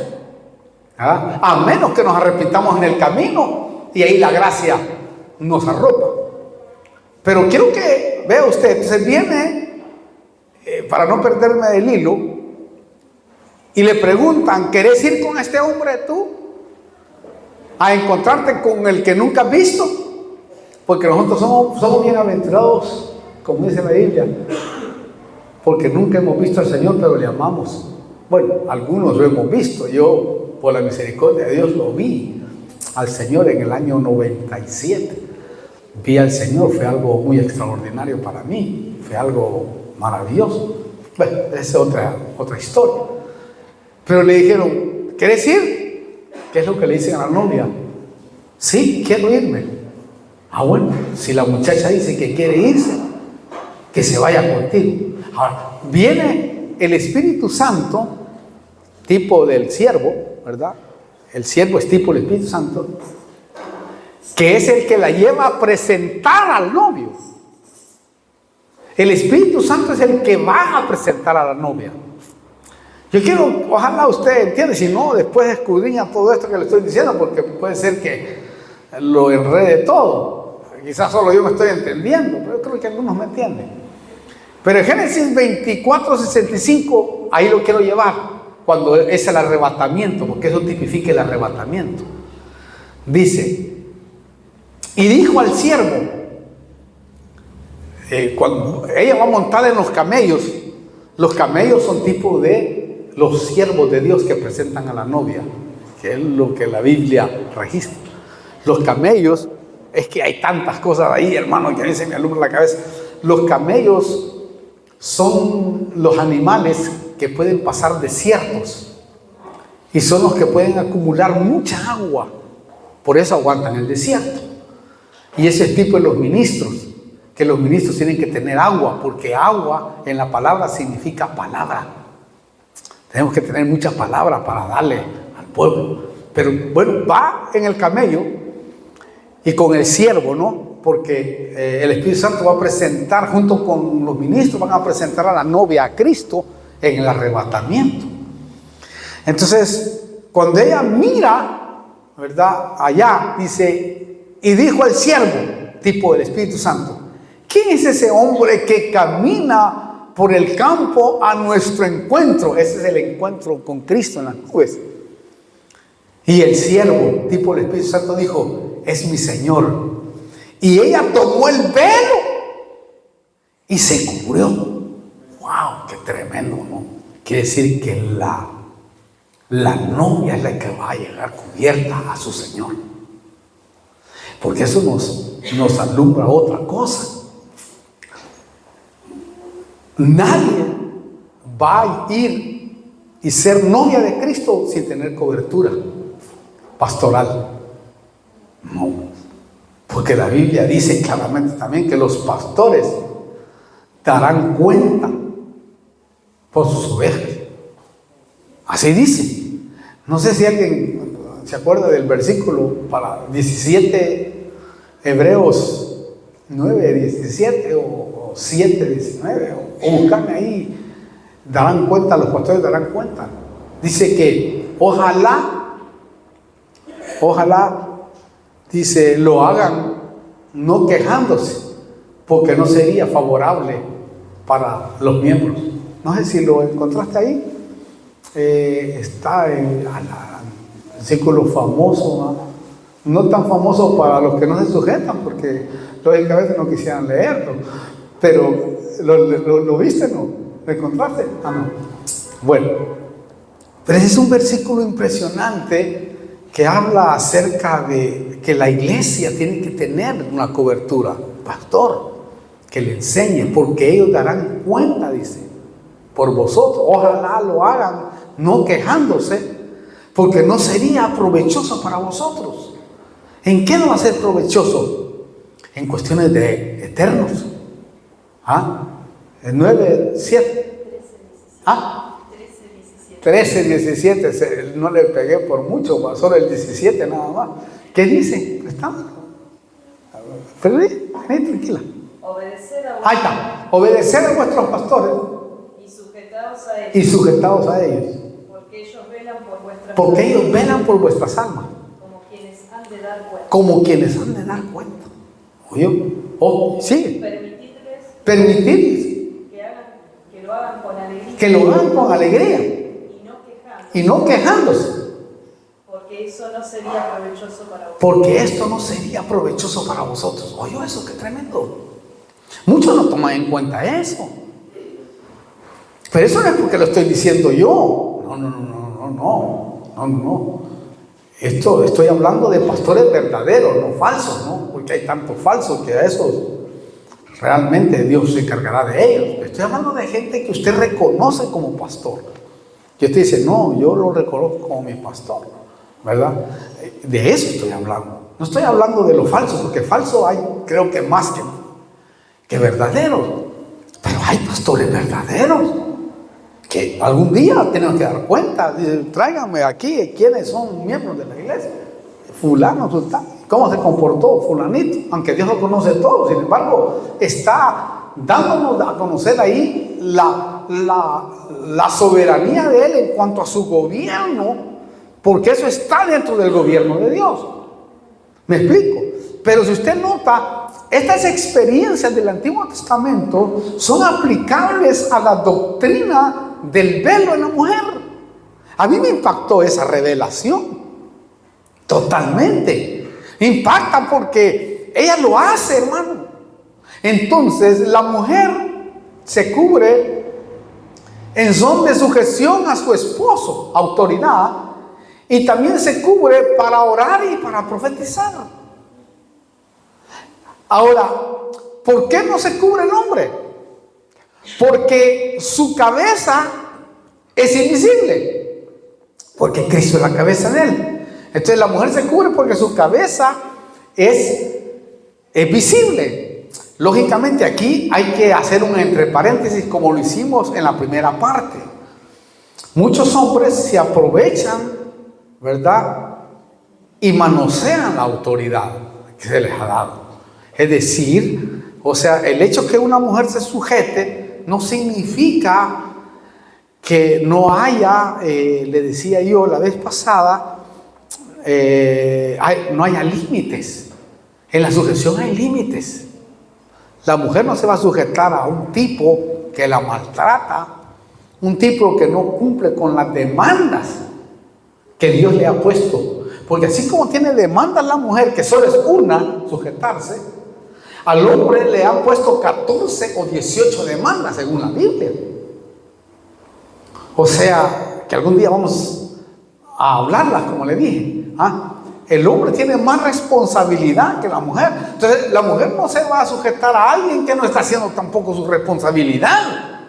A menos que nos arrepintamos en el camino y ahí la gracia nos arropa. Pero quiero que vea usted, entonces viene, para no perderme del hilo, y le preguntan, ¿querés ir con este hombre tú a encontrarte con el que nunca has visto? Porque nosotros somos bienaventurados, como dice la Biblia, porque nunca hemos visto al Señor, pero le amamos. Bueno, algunos lo hemos visto. Yo, por la misericordia de Dios, lo vi al Señor en el año 97. Vi al Señor, fue algo muy extraordinario para mí, fue algo maravilloso. Bueno, esa es otra historia. Pero le dijeron, ¿quieres ir? ¿Qué es lo que le dicen a la novia? Sí, quiero irme. Bueno, si la muchacha dice que quiere irse, que se vaya contigo. Ahora, viene el Espíritu Santo, tipo del siervo, ¿verdad? El siervo es tipo del Espíritu Santo, que es el que la lleva a presentar al novio. El Espíritu Santo es el que va a presentar a la novia. Yo quiero, ojalá usted entienda, si no, después escudriña todo esto que le estoy diciendo, porque puede ser que lo enrede todo. Quizás solo yo me estoy entendiendo, pero yo creo que algunos me entienden. Pero en Génesis 24:65, ahí lo quiero llevar, cuando es el arrebatamiento, porque eso tipifica el arrebatamiento. Dice, y dijo al siervo, cuando ella va montada en los camellos son tipo de los siervos de Dios que presentan a la novia, que es lo que la Biblia registra. Los camellos, es que hay tantas cosas ahí, hermano, que a mí se me alumbra la cabeza. Los camellos son los animales que pueden pasar desiertos y son los que pueden acumular mucha agua, por eso aguantan el desierto. Y ese es tipo de los ministros, que los ministros tienen que tener agua, porque agua en la palabra significa palabra. Tenemos que tener mucha palabra para darle al pueblo. Pero bueno, va en el camello y con el siervo, ¿no? Porque el Espíritu Santo va a presentar, junto con los ministros, van a presentar a la novia a Cristo en el arrebatamiento. Entonces, cuando ella mira, ¿verdad? Allá dice, y dijo al siervo, tipo del Espíritu Santo, ¿quién es ese hombre que camina por el campo a nuestro encuentro? Ese es el encuentro con Cristo en las nubes. Y el siervo, tipo del Espíritu Santo, dijo, es mi Señor. Y ella tomó el velo y se cubrió. ¡Wow! ¡Qué tremendo!, ¿no? Quiere decir que la novia es la que va a llegar cubierta a su Señor. Porque eso nos alumbra otra cosa. Nadie va a ir y ser novia de Cristo sin tener cobertura pastoral. No, porque la Biblia dice claramente también que los pastores darán cuenta por sus ovejas. Así dice. No sé si alguien se acuerda del versículo para 17, Hebreos 9, 17 o 7, 19, o buscarme ahí. Darán cuenta, los pastores darán cuenta. Dice que ojalá, dice, lo hagan no quejándose, porque no sería favorable para los miembros. No sé si lo encontraste ahí. Está en el versículo famoso, ¿no? No tan famoso para los que no se sujetan, porque lógicamente no quisieran leerlo. Pero, ¿lo viste, no? ¿Lo encontraste? Ah, no. Bueno, pero ese es un versículo impresionante que habla acerca de que la iglesia tiene que tener una cobertura. Pastor, que le enseñe, porque ellos darán cuenta, dice, por vosotros. Ojalá lo hagan, no quejándose, porque no sería provechoso para vosotros. ¿En qué no va a ser provechoso? En cuestiones de eternos. ¿Ah? El 9, 7. ¿Ah? 13, 17. No le pegué por mucho, solo el 17 nada más. ¿Qué dice? ¿Está? Vení, tranquila. Ahí está. Obedecer a vuestros pastores. Y sujetaos a ellos. Porque ellos velan por vuestras almas. Como quienes han de dar cuenta. Oye, sigue. Permitirles que lo hagan con alegría y no quejándose. Porque eso no sería provechoso para vosotros. Porque esto no sería provechoso para vosotros. Oye, eso qué tremendo. Muchos no toman en cuenta eso. Pero eso no es porque lo estoy diciendo yo. No. Estoy hablando de pastores verdaderos, no falsos, ¿no? Porque hay tantos falsos que a esos realmente Dios se encargará de ellos. Estoy hablando de gente que usted reconoce como pastor. Y usted dice, no, yo lo reconozco como mi pastor, ¿verdad? De eso estoy hablando. No estoy hablando de lo falso, porque falso hay, creo que más que verdaderos. Pero hay pastores verdaderos que algún día tenemos que dar cuenta. Tráiganme aquí quiénes son miembros de la iglesia. Fulano, cómo se comportó fulanito, aunque Dios lo conoce todo. Sin embargo, está dándonos a conocer ahí la soberanía de Él en cuanto a su gobierno, porque eso está dentro del gobierno de Dios. ¿Me explico? Pero si usted nota, estas experiencias del Antiguo Testamento son aplicables a la doctrina del velo en la mujer. A mí me impactó esa revelación totalmente. Impacta porque ella lo hace, hermano. Entonces la mujer se cubre en son de sujeción a su esposo, autoridad, y también se cubre para orar y para profetizar. Ahora, ¿por qué no se cubre el hombre? Porque su cabeza es invisible, porque Cristo es la cabeza de él. Entonces la mujer se cubre porque su cabeza es visible. Lógicamente aquí hay que hacer un entre paréntesis como lo hicimos en la primera parte. Muchos hombres se aprovechan, ¿verdad? Y manosean la autoridad que se les ha dado. Es decir, o sea, el hecho que una mujer se sujete no significa que no haya, le decía yo la vez pasada, no haya límites. En la sujeción hay límites. La mujer no se va a sujetar a un tipo que la maltrata, un tipo que no cumple con las demandas que Dios le ha puesto. Porque así como tiene demandas la mujer, que solo es una, sujetarse, al hombre le han puesto 14 o 18 demandas según la Biblia. O sea, que algún día vamos a hablarlas, como le dije. El hombre tiene más responsabilidad que la mujer. Entonces, la mujer no se va a sujetar a alguien que no está haciendo tampoco su responsabilidad.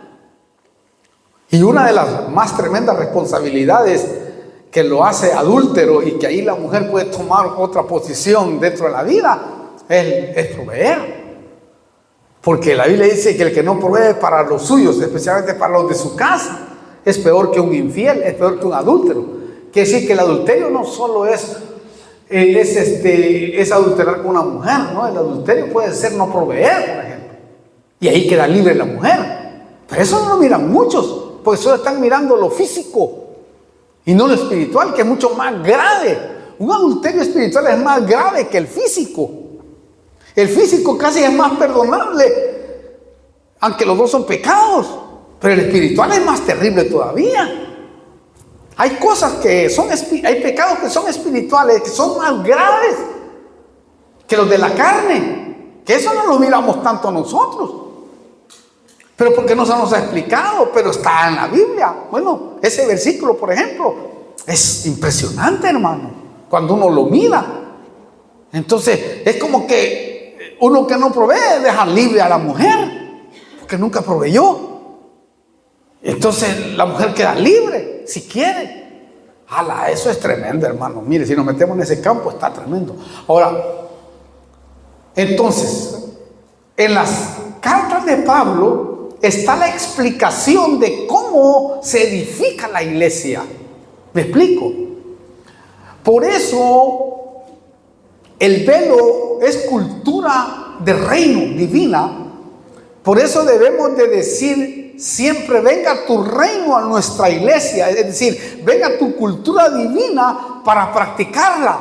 Y una de las más tremendas responsabilidades que lo hace adúltero y que ahí la mujer puede tomar otra posición dentro de la vida es proveer. Porque la Biblia dice que el que no provee para los suyos, especialmente para los de su casa, es peor que un infiel, es peor que un adúltero. Quiere decir que el adulterio no solo es adulterar con una mujer, ¿no? El adulterio puede ser no proveer, por ejemplo. Y ahí queda libre la mujer. Pero eso no lo miran muchos, porque solo están mirando lo físico y no lo espiritual, que es mucho más grave. Un adulterio espiritual es más grave que el físico. El físico casi es más perdonable, aunque los dos son pecados. Pero el espiritual es más terrible todavía. Hay cosas que hay pecados que son espirituales, que son más graves que los de la carne, que eso no lo miramos tanto nosotros. Pero porque no se nos ha explicado, pero está en la Biblia. Bueno, ese versículo, por ejemplo, es impresionante, hermano, cuando uno lo mira. Entonces, es como que uno que no provee deja libre a la mujer, porque nunca proveyó. Entonces, la mujer queda libre, si quiere. ¡Hala! Eso es tremendo, hermano. Mire, si nos metemos en ese campo, está tremendo. Ahora, entonces, en las cartas de Pablo está la explicación de cómo se edifica la iglesia. ¿Me explico? Por eso el velo es cultura de reino divina. Por eso debemos de decir siempre: venga tu reino a nuestra iglesia. Es decir, venga tu cultura divina para practicarla.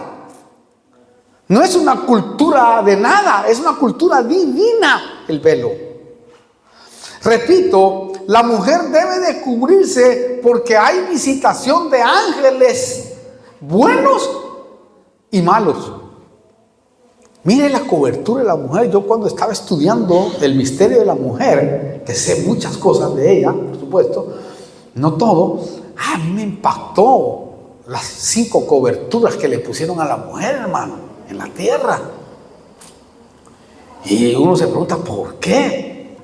No es una cultura de nada, es una cultura divina el velo. Repito, la mujer debe de cubrirse porque hay visitación de ángeles buenos y malos. Mire la cobertura de la mujer. Yo cuando estaba estudiando el misterio de la mujer, que sé muchas cosas de ella, por supuesto, no todo, a mí me impactó las 5 coberturas que le pusieron a la mujer, hermano, en la tierra. Y uno se pregunta, ¿por qué?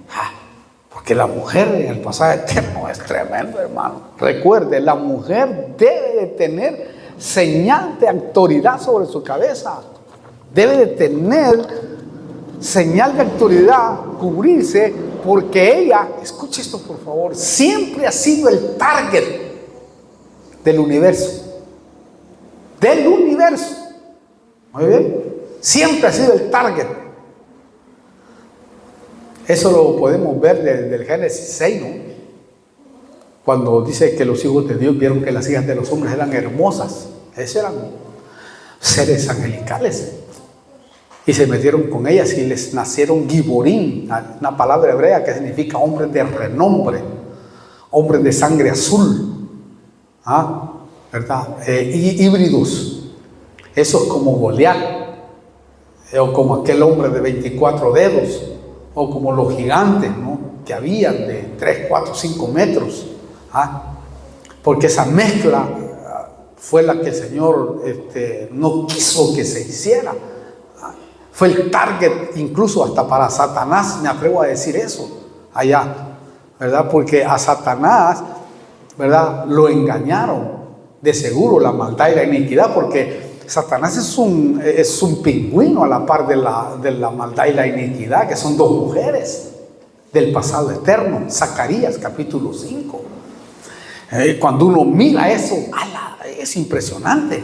Porque la mujer en el pasaje eterno es tremendo, hermano. Recuerde, la mujer debe de tener señal de autoridad sobre su cabeza. Debe de tener señal de autoridad, cubrirse, porque ella, escuche esto por favor, siempre ha sido el target del universo. Del universo. Muy bien. Siempre ha sido el target. Eso lo podemos ver desde el Génesis 6, ¿no? Cuando dice que los hijos de Dios vieron que las hijas de los hombres eran hermosas. Esos eran seres angelicales. Y se metieron con ellas y les nacieron Giborim, una palabra hebrea que significa hombres de renombre, hombres de sangre azul, ¿verdad? Híbridos, esos como Goliat, o como aquel hombre de 24 dedos, o como los gigantes, ¿no?, que habían de 3, 4, 5 metros, porque esa mezcla fue la que el Señor no quiso que se hiciera. Fue el target incluso hasta para Satanás, me atrevo a decir eso, allá, ¿verdad? Porque a Satanás, ¿verdad?, lo engañaron, de seguro, la maldad y la iniquidad, porque Satanás es un pingüino a la par de la maldad y la iniquidad, que son 2 mujeres del pasado eterno. Zacarías capítulo 5. Cuando uno mira eso, ¡ala!, es impresionante.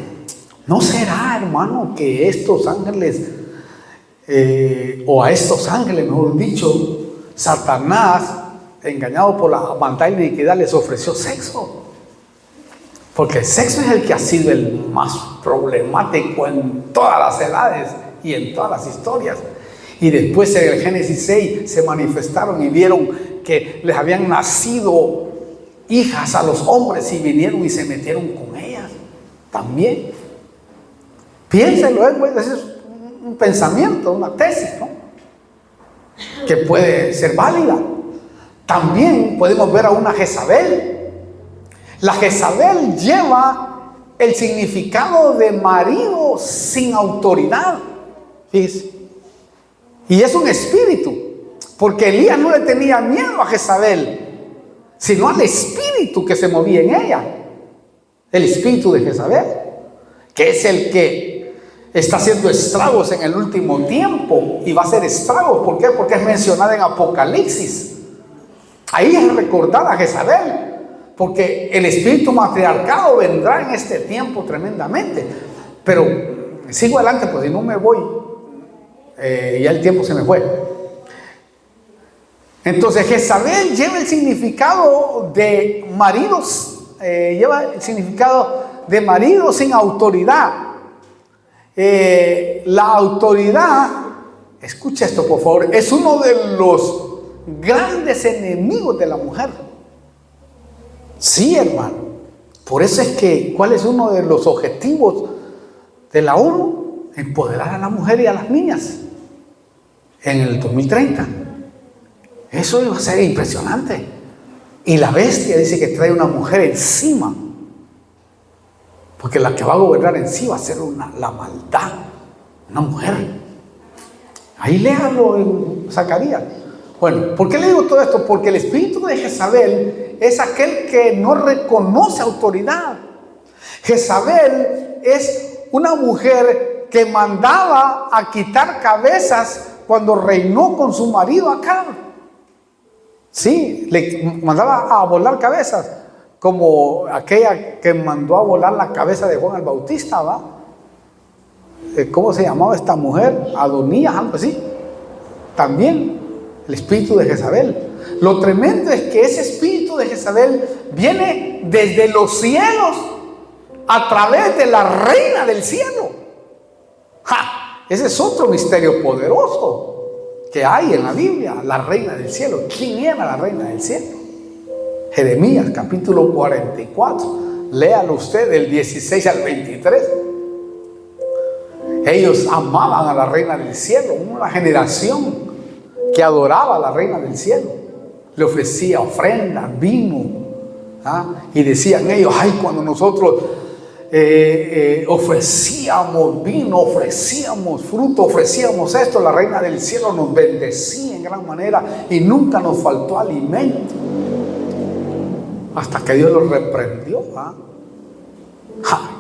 ¿No será, hermano, que estos ángeles... o a estos ángeles, mejor dicho, Satanás, engañado por la maldad y la iniquidad, les ofreció sexo? Porque el sexo es el que ha sido el más problemático en todas las edades y en todas las historias. Y después en el Génesis 6 se manifestaron y vieron que les habían nacido hijas a los hombres y vinieron y se metieron con ellas también. Piénselo, ese es un pensamiento, una tesis, ¿no?, que puede ser válida. También podemos ver a una Jezabel. La Jezabel lleva el significado de marido sin autoridad. Fíjese. Y es un espíritu, porque Elías no le tenía miedo a Jezabel, sino al espíritu que se movía en ella. El espíritu de Jezabel, que es el que está haciendo estragos en el último tiempo, y va a hacer estragos. ¿Por qué? Porque es mencionada en Apocalipsis. Ahí es recordada Jezabel, porque el espíritu matriarcado vendrá en este tiempo tremendamente. Pero sigo adelante, pues si no me voy, ya el tiempo se me fue. Entonces Jezabel lleva el significado de maridos, sin autoridad. La autoridad, escucha esto por favor, es uno de los grandes enemigos de la mujer. Sí, hermano. Por eso es que, ¿cuál es uno de los objetivos de la ONU? Empoderar a la mujer y a las niñas en el 2030. Eso iba a ser impresionante. Y la bestia dice que trae una mujer encima, porque la que va a gobernar en sí va a ser la maldad, una mujer. Ahí léalo en Zacarías. Bueno, ¿por qué le digo todo esto? Porque el espíritu de Jezabel es aquel que no reconoce autoridad. Jezabel es una mujer que mandaba a quitar cabezas cuando reinó con su marido Acab. Sí, le mandaba a volar cabezas, como aquella que mandó a volar la cabeza de Juan el Bautista, ¿va? ¿Cómo se llamaba esta mujer? Adonías, algo así. También el espíritu de Jezabel. Lo tremendo es que ese espíritu de Jezabel viene desde los cielos a través de la reina del cielo. ¡Ja! Ese es otro misterio poderoso que hay en la Biblia, la reina del cielo. ¿Quién era la reina del cielo? Jeremías capítulo 44. Léalo usted del 16 al 23. Ellos amaban a la reina del cielo, una generación que adoraba a la reina del cielo. Le ofrecía ofrendas, vino, y decían ellos: ay, cuando nosotros ofrecíamos vino, ofrecíamos fruto, ofrecíamos esto, la reina del cielo nos bendecía en gran manera y nunca nos faltó alimento, hasta que Dios los reprendió.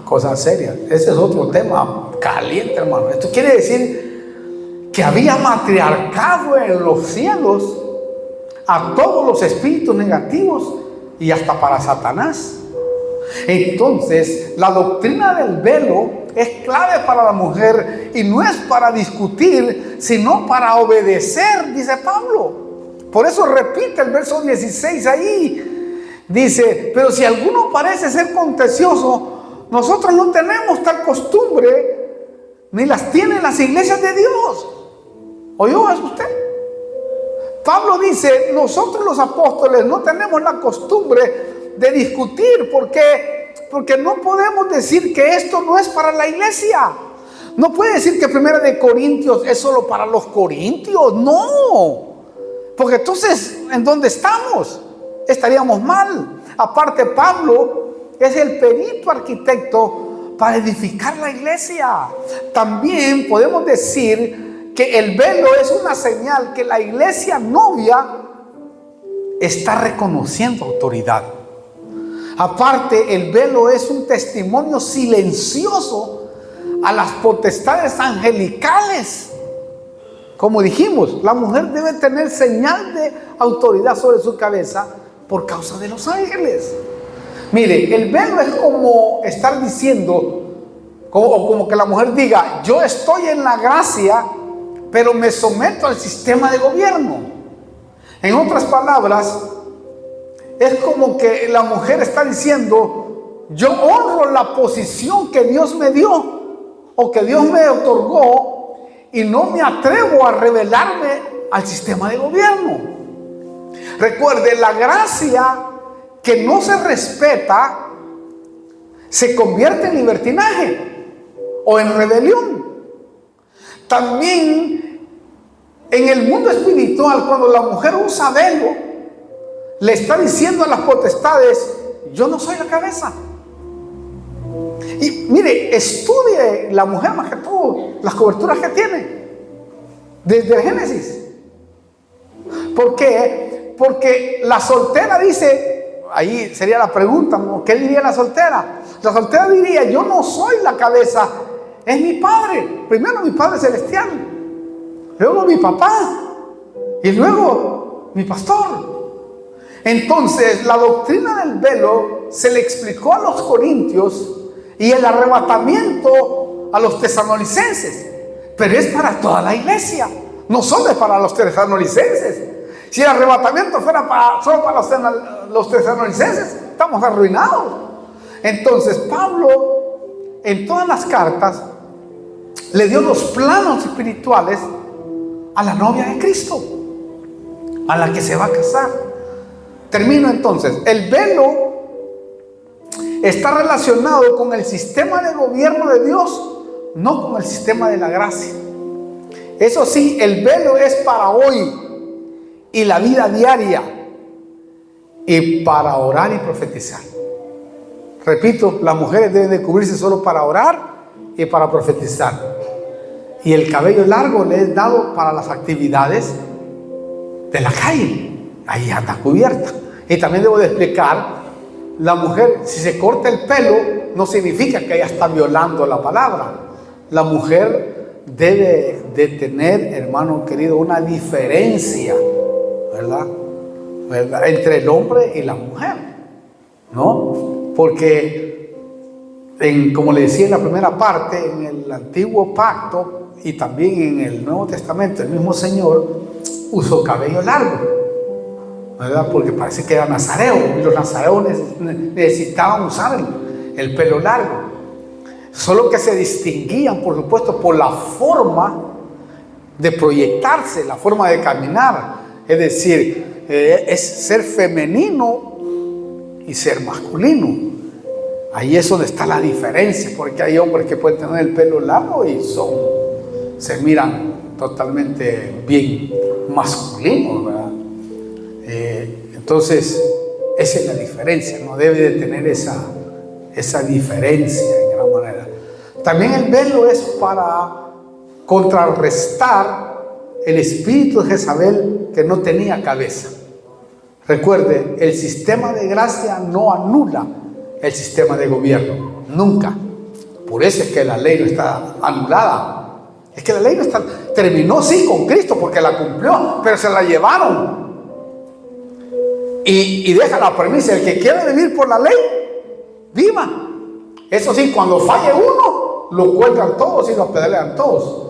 Cosas serias. Ese es otro tema caliente, hermano. Esto quiere decir que había matriarcado en los cielos a todos los espíritus negativos y hasta para Satanás. Entonces, la doctrina del velo es clave para la mujer y no es para discutir, sino para obedecer, dice Pablo. Por eso repite el verso 16 ahí. Dice: pero si alguno parece ser contencioso, nosotros no tenemos tal costumbre, ni las tienen las iglesias de Dios. ¿Oyó eso usted? Pablo dice: nosotros los apóstoles no tenemos la costumbre de discutir. ¿Por qué? Porque no podemos decir que esto no es para la iglesia. No puede decir que 1 de Corintios es solo para los corintios. No. Porque entonces, ¿en dónde estamos? Estaríamos mal. Aparte, Pablo es el perito arquitecto para edificar la iglesia. También podemos decir que el velo es una señal que la iglesia novia está reconociendo autoridad. Aparte, el velo es un testimonio silencioso a las potestades angelicales. Como dijimos, la mujer debe tener señal de autoridad sobre su cabeza por causa de los ángeles. Mire, el velo es como estar diciendo, como que la mujer diga: yo estoy en la gracia, pero me someto al sistema de gobierno. En otras palabras, es como que la mujer está diciendo: yo honro la posición que Dios me dio o que Dios me otorgó y no me atrevo a rebelarme al sistema de gobierno. Recuerde, la gracia que no se respeta se convierte en libertinaje o en rebelión. También en el mundo espiritual, cuando la mujer usa velo, le está diciendo a las potestades: yo no soy la cabeza. Y mire, estudie la mujer más que todo las coberturas que tiene desde el Génesis. ¿Por qué? Porque la soltera dice, ahí sería la pregunta, ¿no? ¿Qué diría la soltera? La soltera diría: yo no soy la cabeza, es mi padre. Primero mi Padre Celestial, luego mi papá y luego mi pastor. Entonces, la doctrina del velo se le explicó a los corintios y el arrebatamiento a los tesalonicenses, pero es para toda la iglesia, no solo es para los tesalonicenses. Si el arrebatamiento fuera solo para los tesalonicenses, estamos arruinados. Entonces, Pablo, en todas las cartas, le dio los planos espirituales a la novia de Cristo, a la que se va a casar. Termino entonces. El velo está relacionado con el sistema de gobierno de Dios, no con el sistema de la gracia. Eso sí, el velo es para hoy y la vida diaria, y para orar y profetizar. Repito, las mujeres deben de cubrirse solo para orar y para profetizar. Y el cabello largo le es dado para las actividades de la calle. Ahí anda cubierta. Y también debo de explicar, la mujer, si se corta el pelo, no significa que ella está violando la palabra. La mujer debe de tener, hermano querido, una diferencia, ¿verdad? Entre el hombre y la mujer, ¿no? Porque, como le decía en la primera parte, en el antiguo pacto y también en el Nuevo Testamento, el mismo Señor usó cabello largo, ¿verdad? Porque parece que era nazareo, y los nazareos necesitaban usar el pelo largo. Solo que se distinguían, por supuesto, por la forma de proyectarse, la forma de caminar. Es decir, es ser femenino y ser masculino. Ahí es donde está la diferencia, porque hay hombres que pueden tener el pelo largo y se miran totalmente bien masculinos, ¿verdad? Entonces, esa es la diferencia. No debe de tener esa diferencia en gran manera. También el velo es para contrarrestar el espíritu de Jezabel, que no tenía cabeza. Recuerde, el sistema de gracia no anula el sistema de gobierno, nunca. Por eso es que la ley no está anulada. Es que la ley no está, terminó sí con Cristo porque la cumplió, pero se la llevaron. Y deja la premisa: el que quiere vivir por la ley, viva. Eso sí, cuando falle uno, lo cuelgan todos y lo apedrean todos.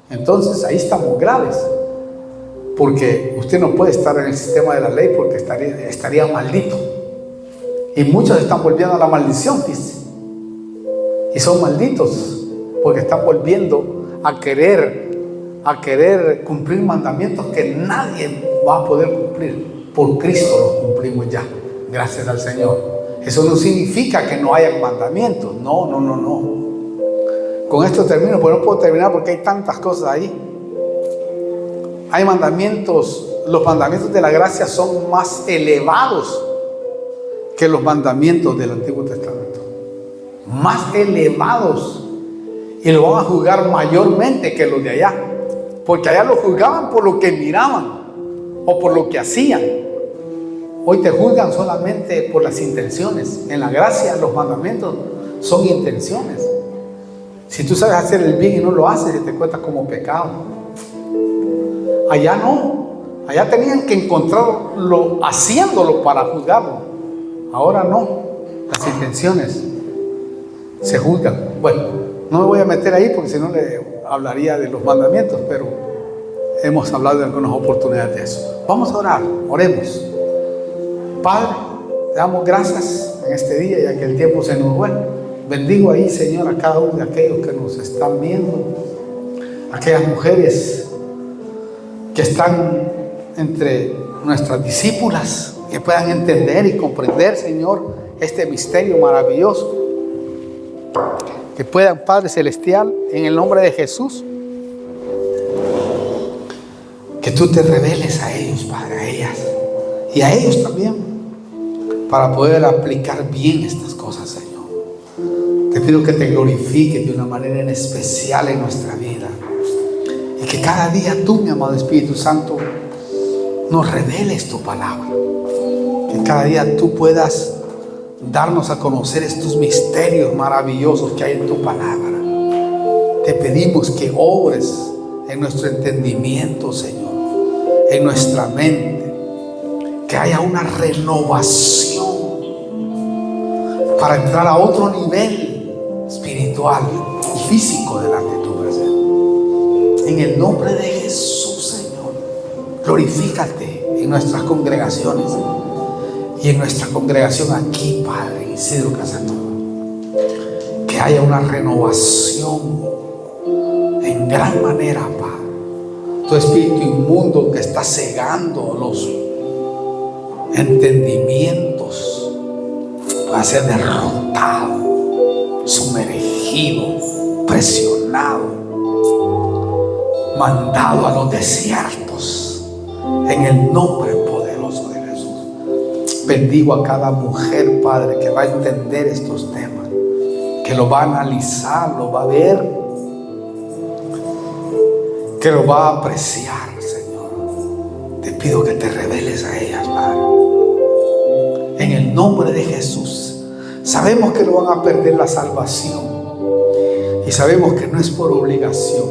Entonces ahí estamos graves, porque usted no puede estar en el sistema de la ley porque estaría maldito. Y muchos están volviendo a la maldición, dice. Y son malditos porque están volviendo a querer cumplir mandamientos que nadie va a poder cumplir. Por Cristo los cumplimos ya, gracias al Señor. Eso no significa que no haya mandamientos. No. Con esto termino, pero no puedo terminar porque hay tantas cosas ahí. Hay mandamientos, los mandamientos de la gracia son más elevados que los mandamientos del Antiguo Testamento. Más elevados. Y lo van a juzgar mayormente que los de allá. Porque allá lo juzgaban por lo que miraban o por lo que hacían. Hoy te juzgan solamente por las intenciones. En la gracia los mandamientos son intenciones. Si tú sabes hacer el bien y no lo haces, te cuenta como pecado. Allá no. Allá tenían que encontrarlo haciéndolo para juzgarlo. Ahora no. Las intenciones se juzgan. Bueno, no me voy a meter ahí porque si no le hablaría de los mandamientos, pero hemos hablado de algunas oportunidades de eso. Vamos a orar. Oremos. Padre, te damos gracias en este día, ya que el tiempo se nos fue. Bendigo ahí, Señor, a cada uno de aquellos que nos están viendo, aquellas mujeres que están entre nuestras discípulas, que puedan entender y comprender, Señor, este misterio maravilloso. Que puedan, Padre Celestial, en el nombre de Jesús, que tú te reveles a ellos, Padre, a ellas y a ellos también, para poder aplicar bien estas cosas, Señor. Te pido que te glorifiques de una manera en especial en nuestra vida, y que cada día tú, mi amado Espíritu Santo, nos reveles tu palabra, que cada día tú puedas darnos a conocer estos misterios maravillosos que hay en tu palabra. Te pedimos que obres en nuestro entendimiento, Señor, en nuestra mente, que haya una renovación para entrar a otro nivel espiritual y físico delante de tu presencia. En el nombre de Jesús, Señor, glorifícate en nuestras congregaciones y en nuestra congregación aquí, Padre, en Isidro Casanova. Que haya una renovación en gran manera, Padre. Tu espíritu inmundo que está cegando los entendimientos va a ser derrotado, sumergido, presionado, mandado a los desiertos en el nombre poderoso de Jesús. Bendigo a cada mujer, Padre, que va a entender estos temas, que lo va a analizar, lo va a ver, que lo va a apreciar, Señor. Te pido que te reveles a ellas, Padre, en el nombre de Jesús. Sabemos que no van a perder la salvación y sabemos que no es por obligación,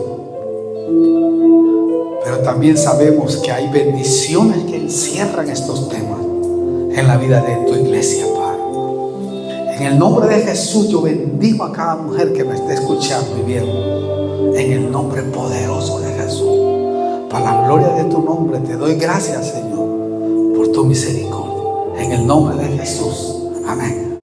pero también sabemos que hay bendiciones que encierran estos temas en la vida de tu iglesia, Padre. En el nombre de Jesús yo bendigo a cada mujer que me esté escuchando y viendo, en el nombre poderoso de Jesús. Para la gloria de tu nombre te doy gracias, Señor, por tu misericordia, en el nombre de Jesús. Amén.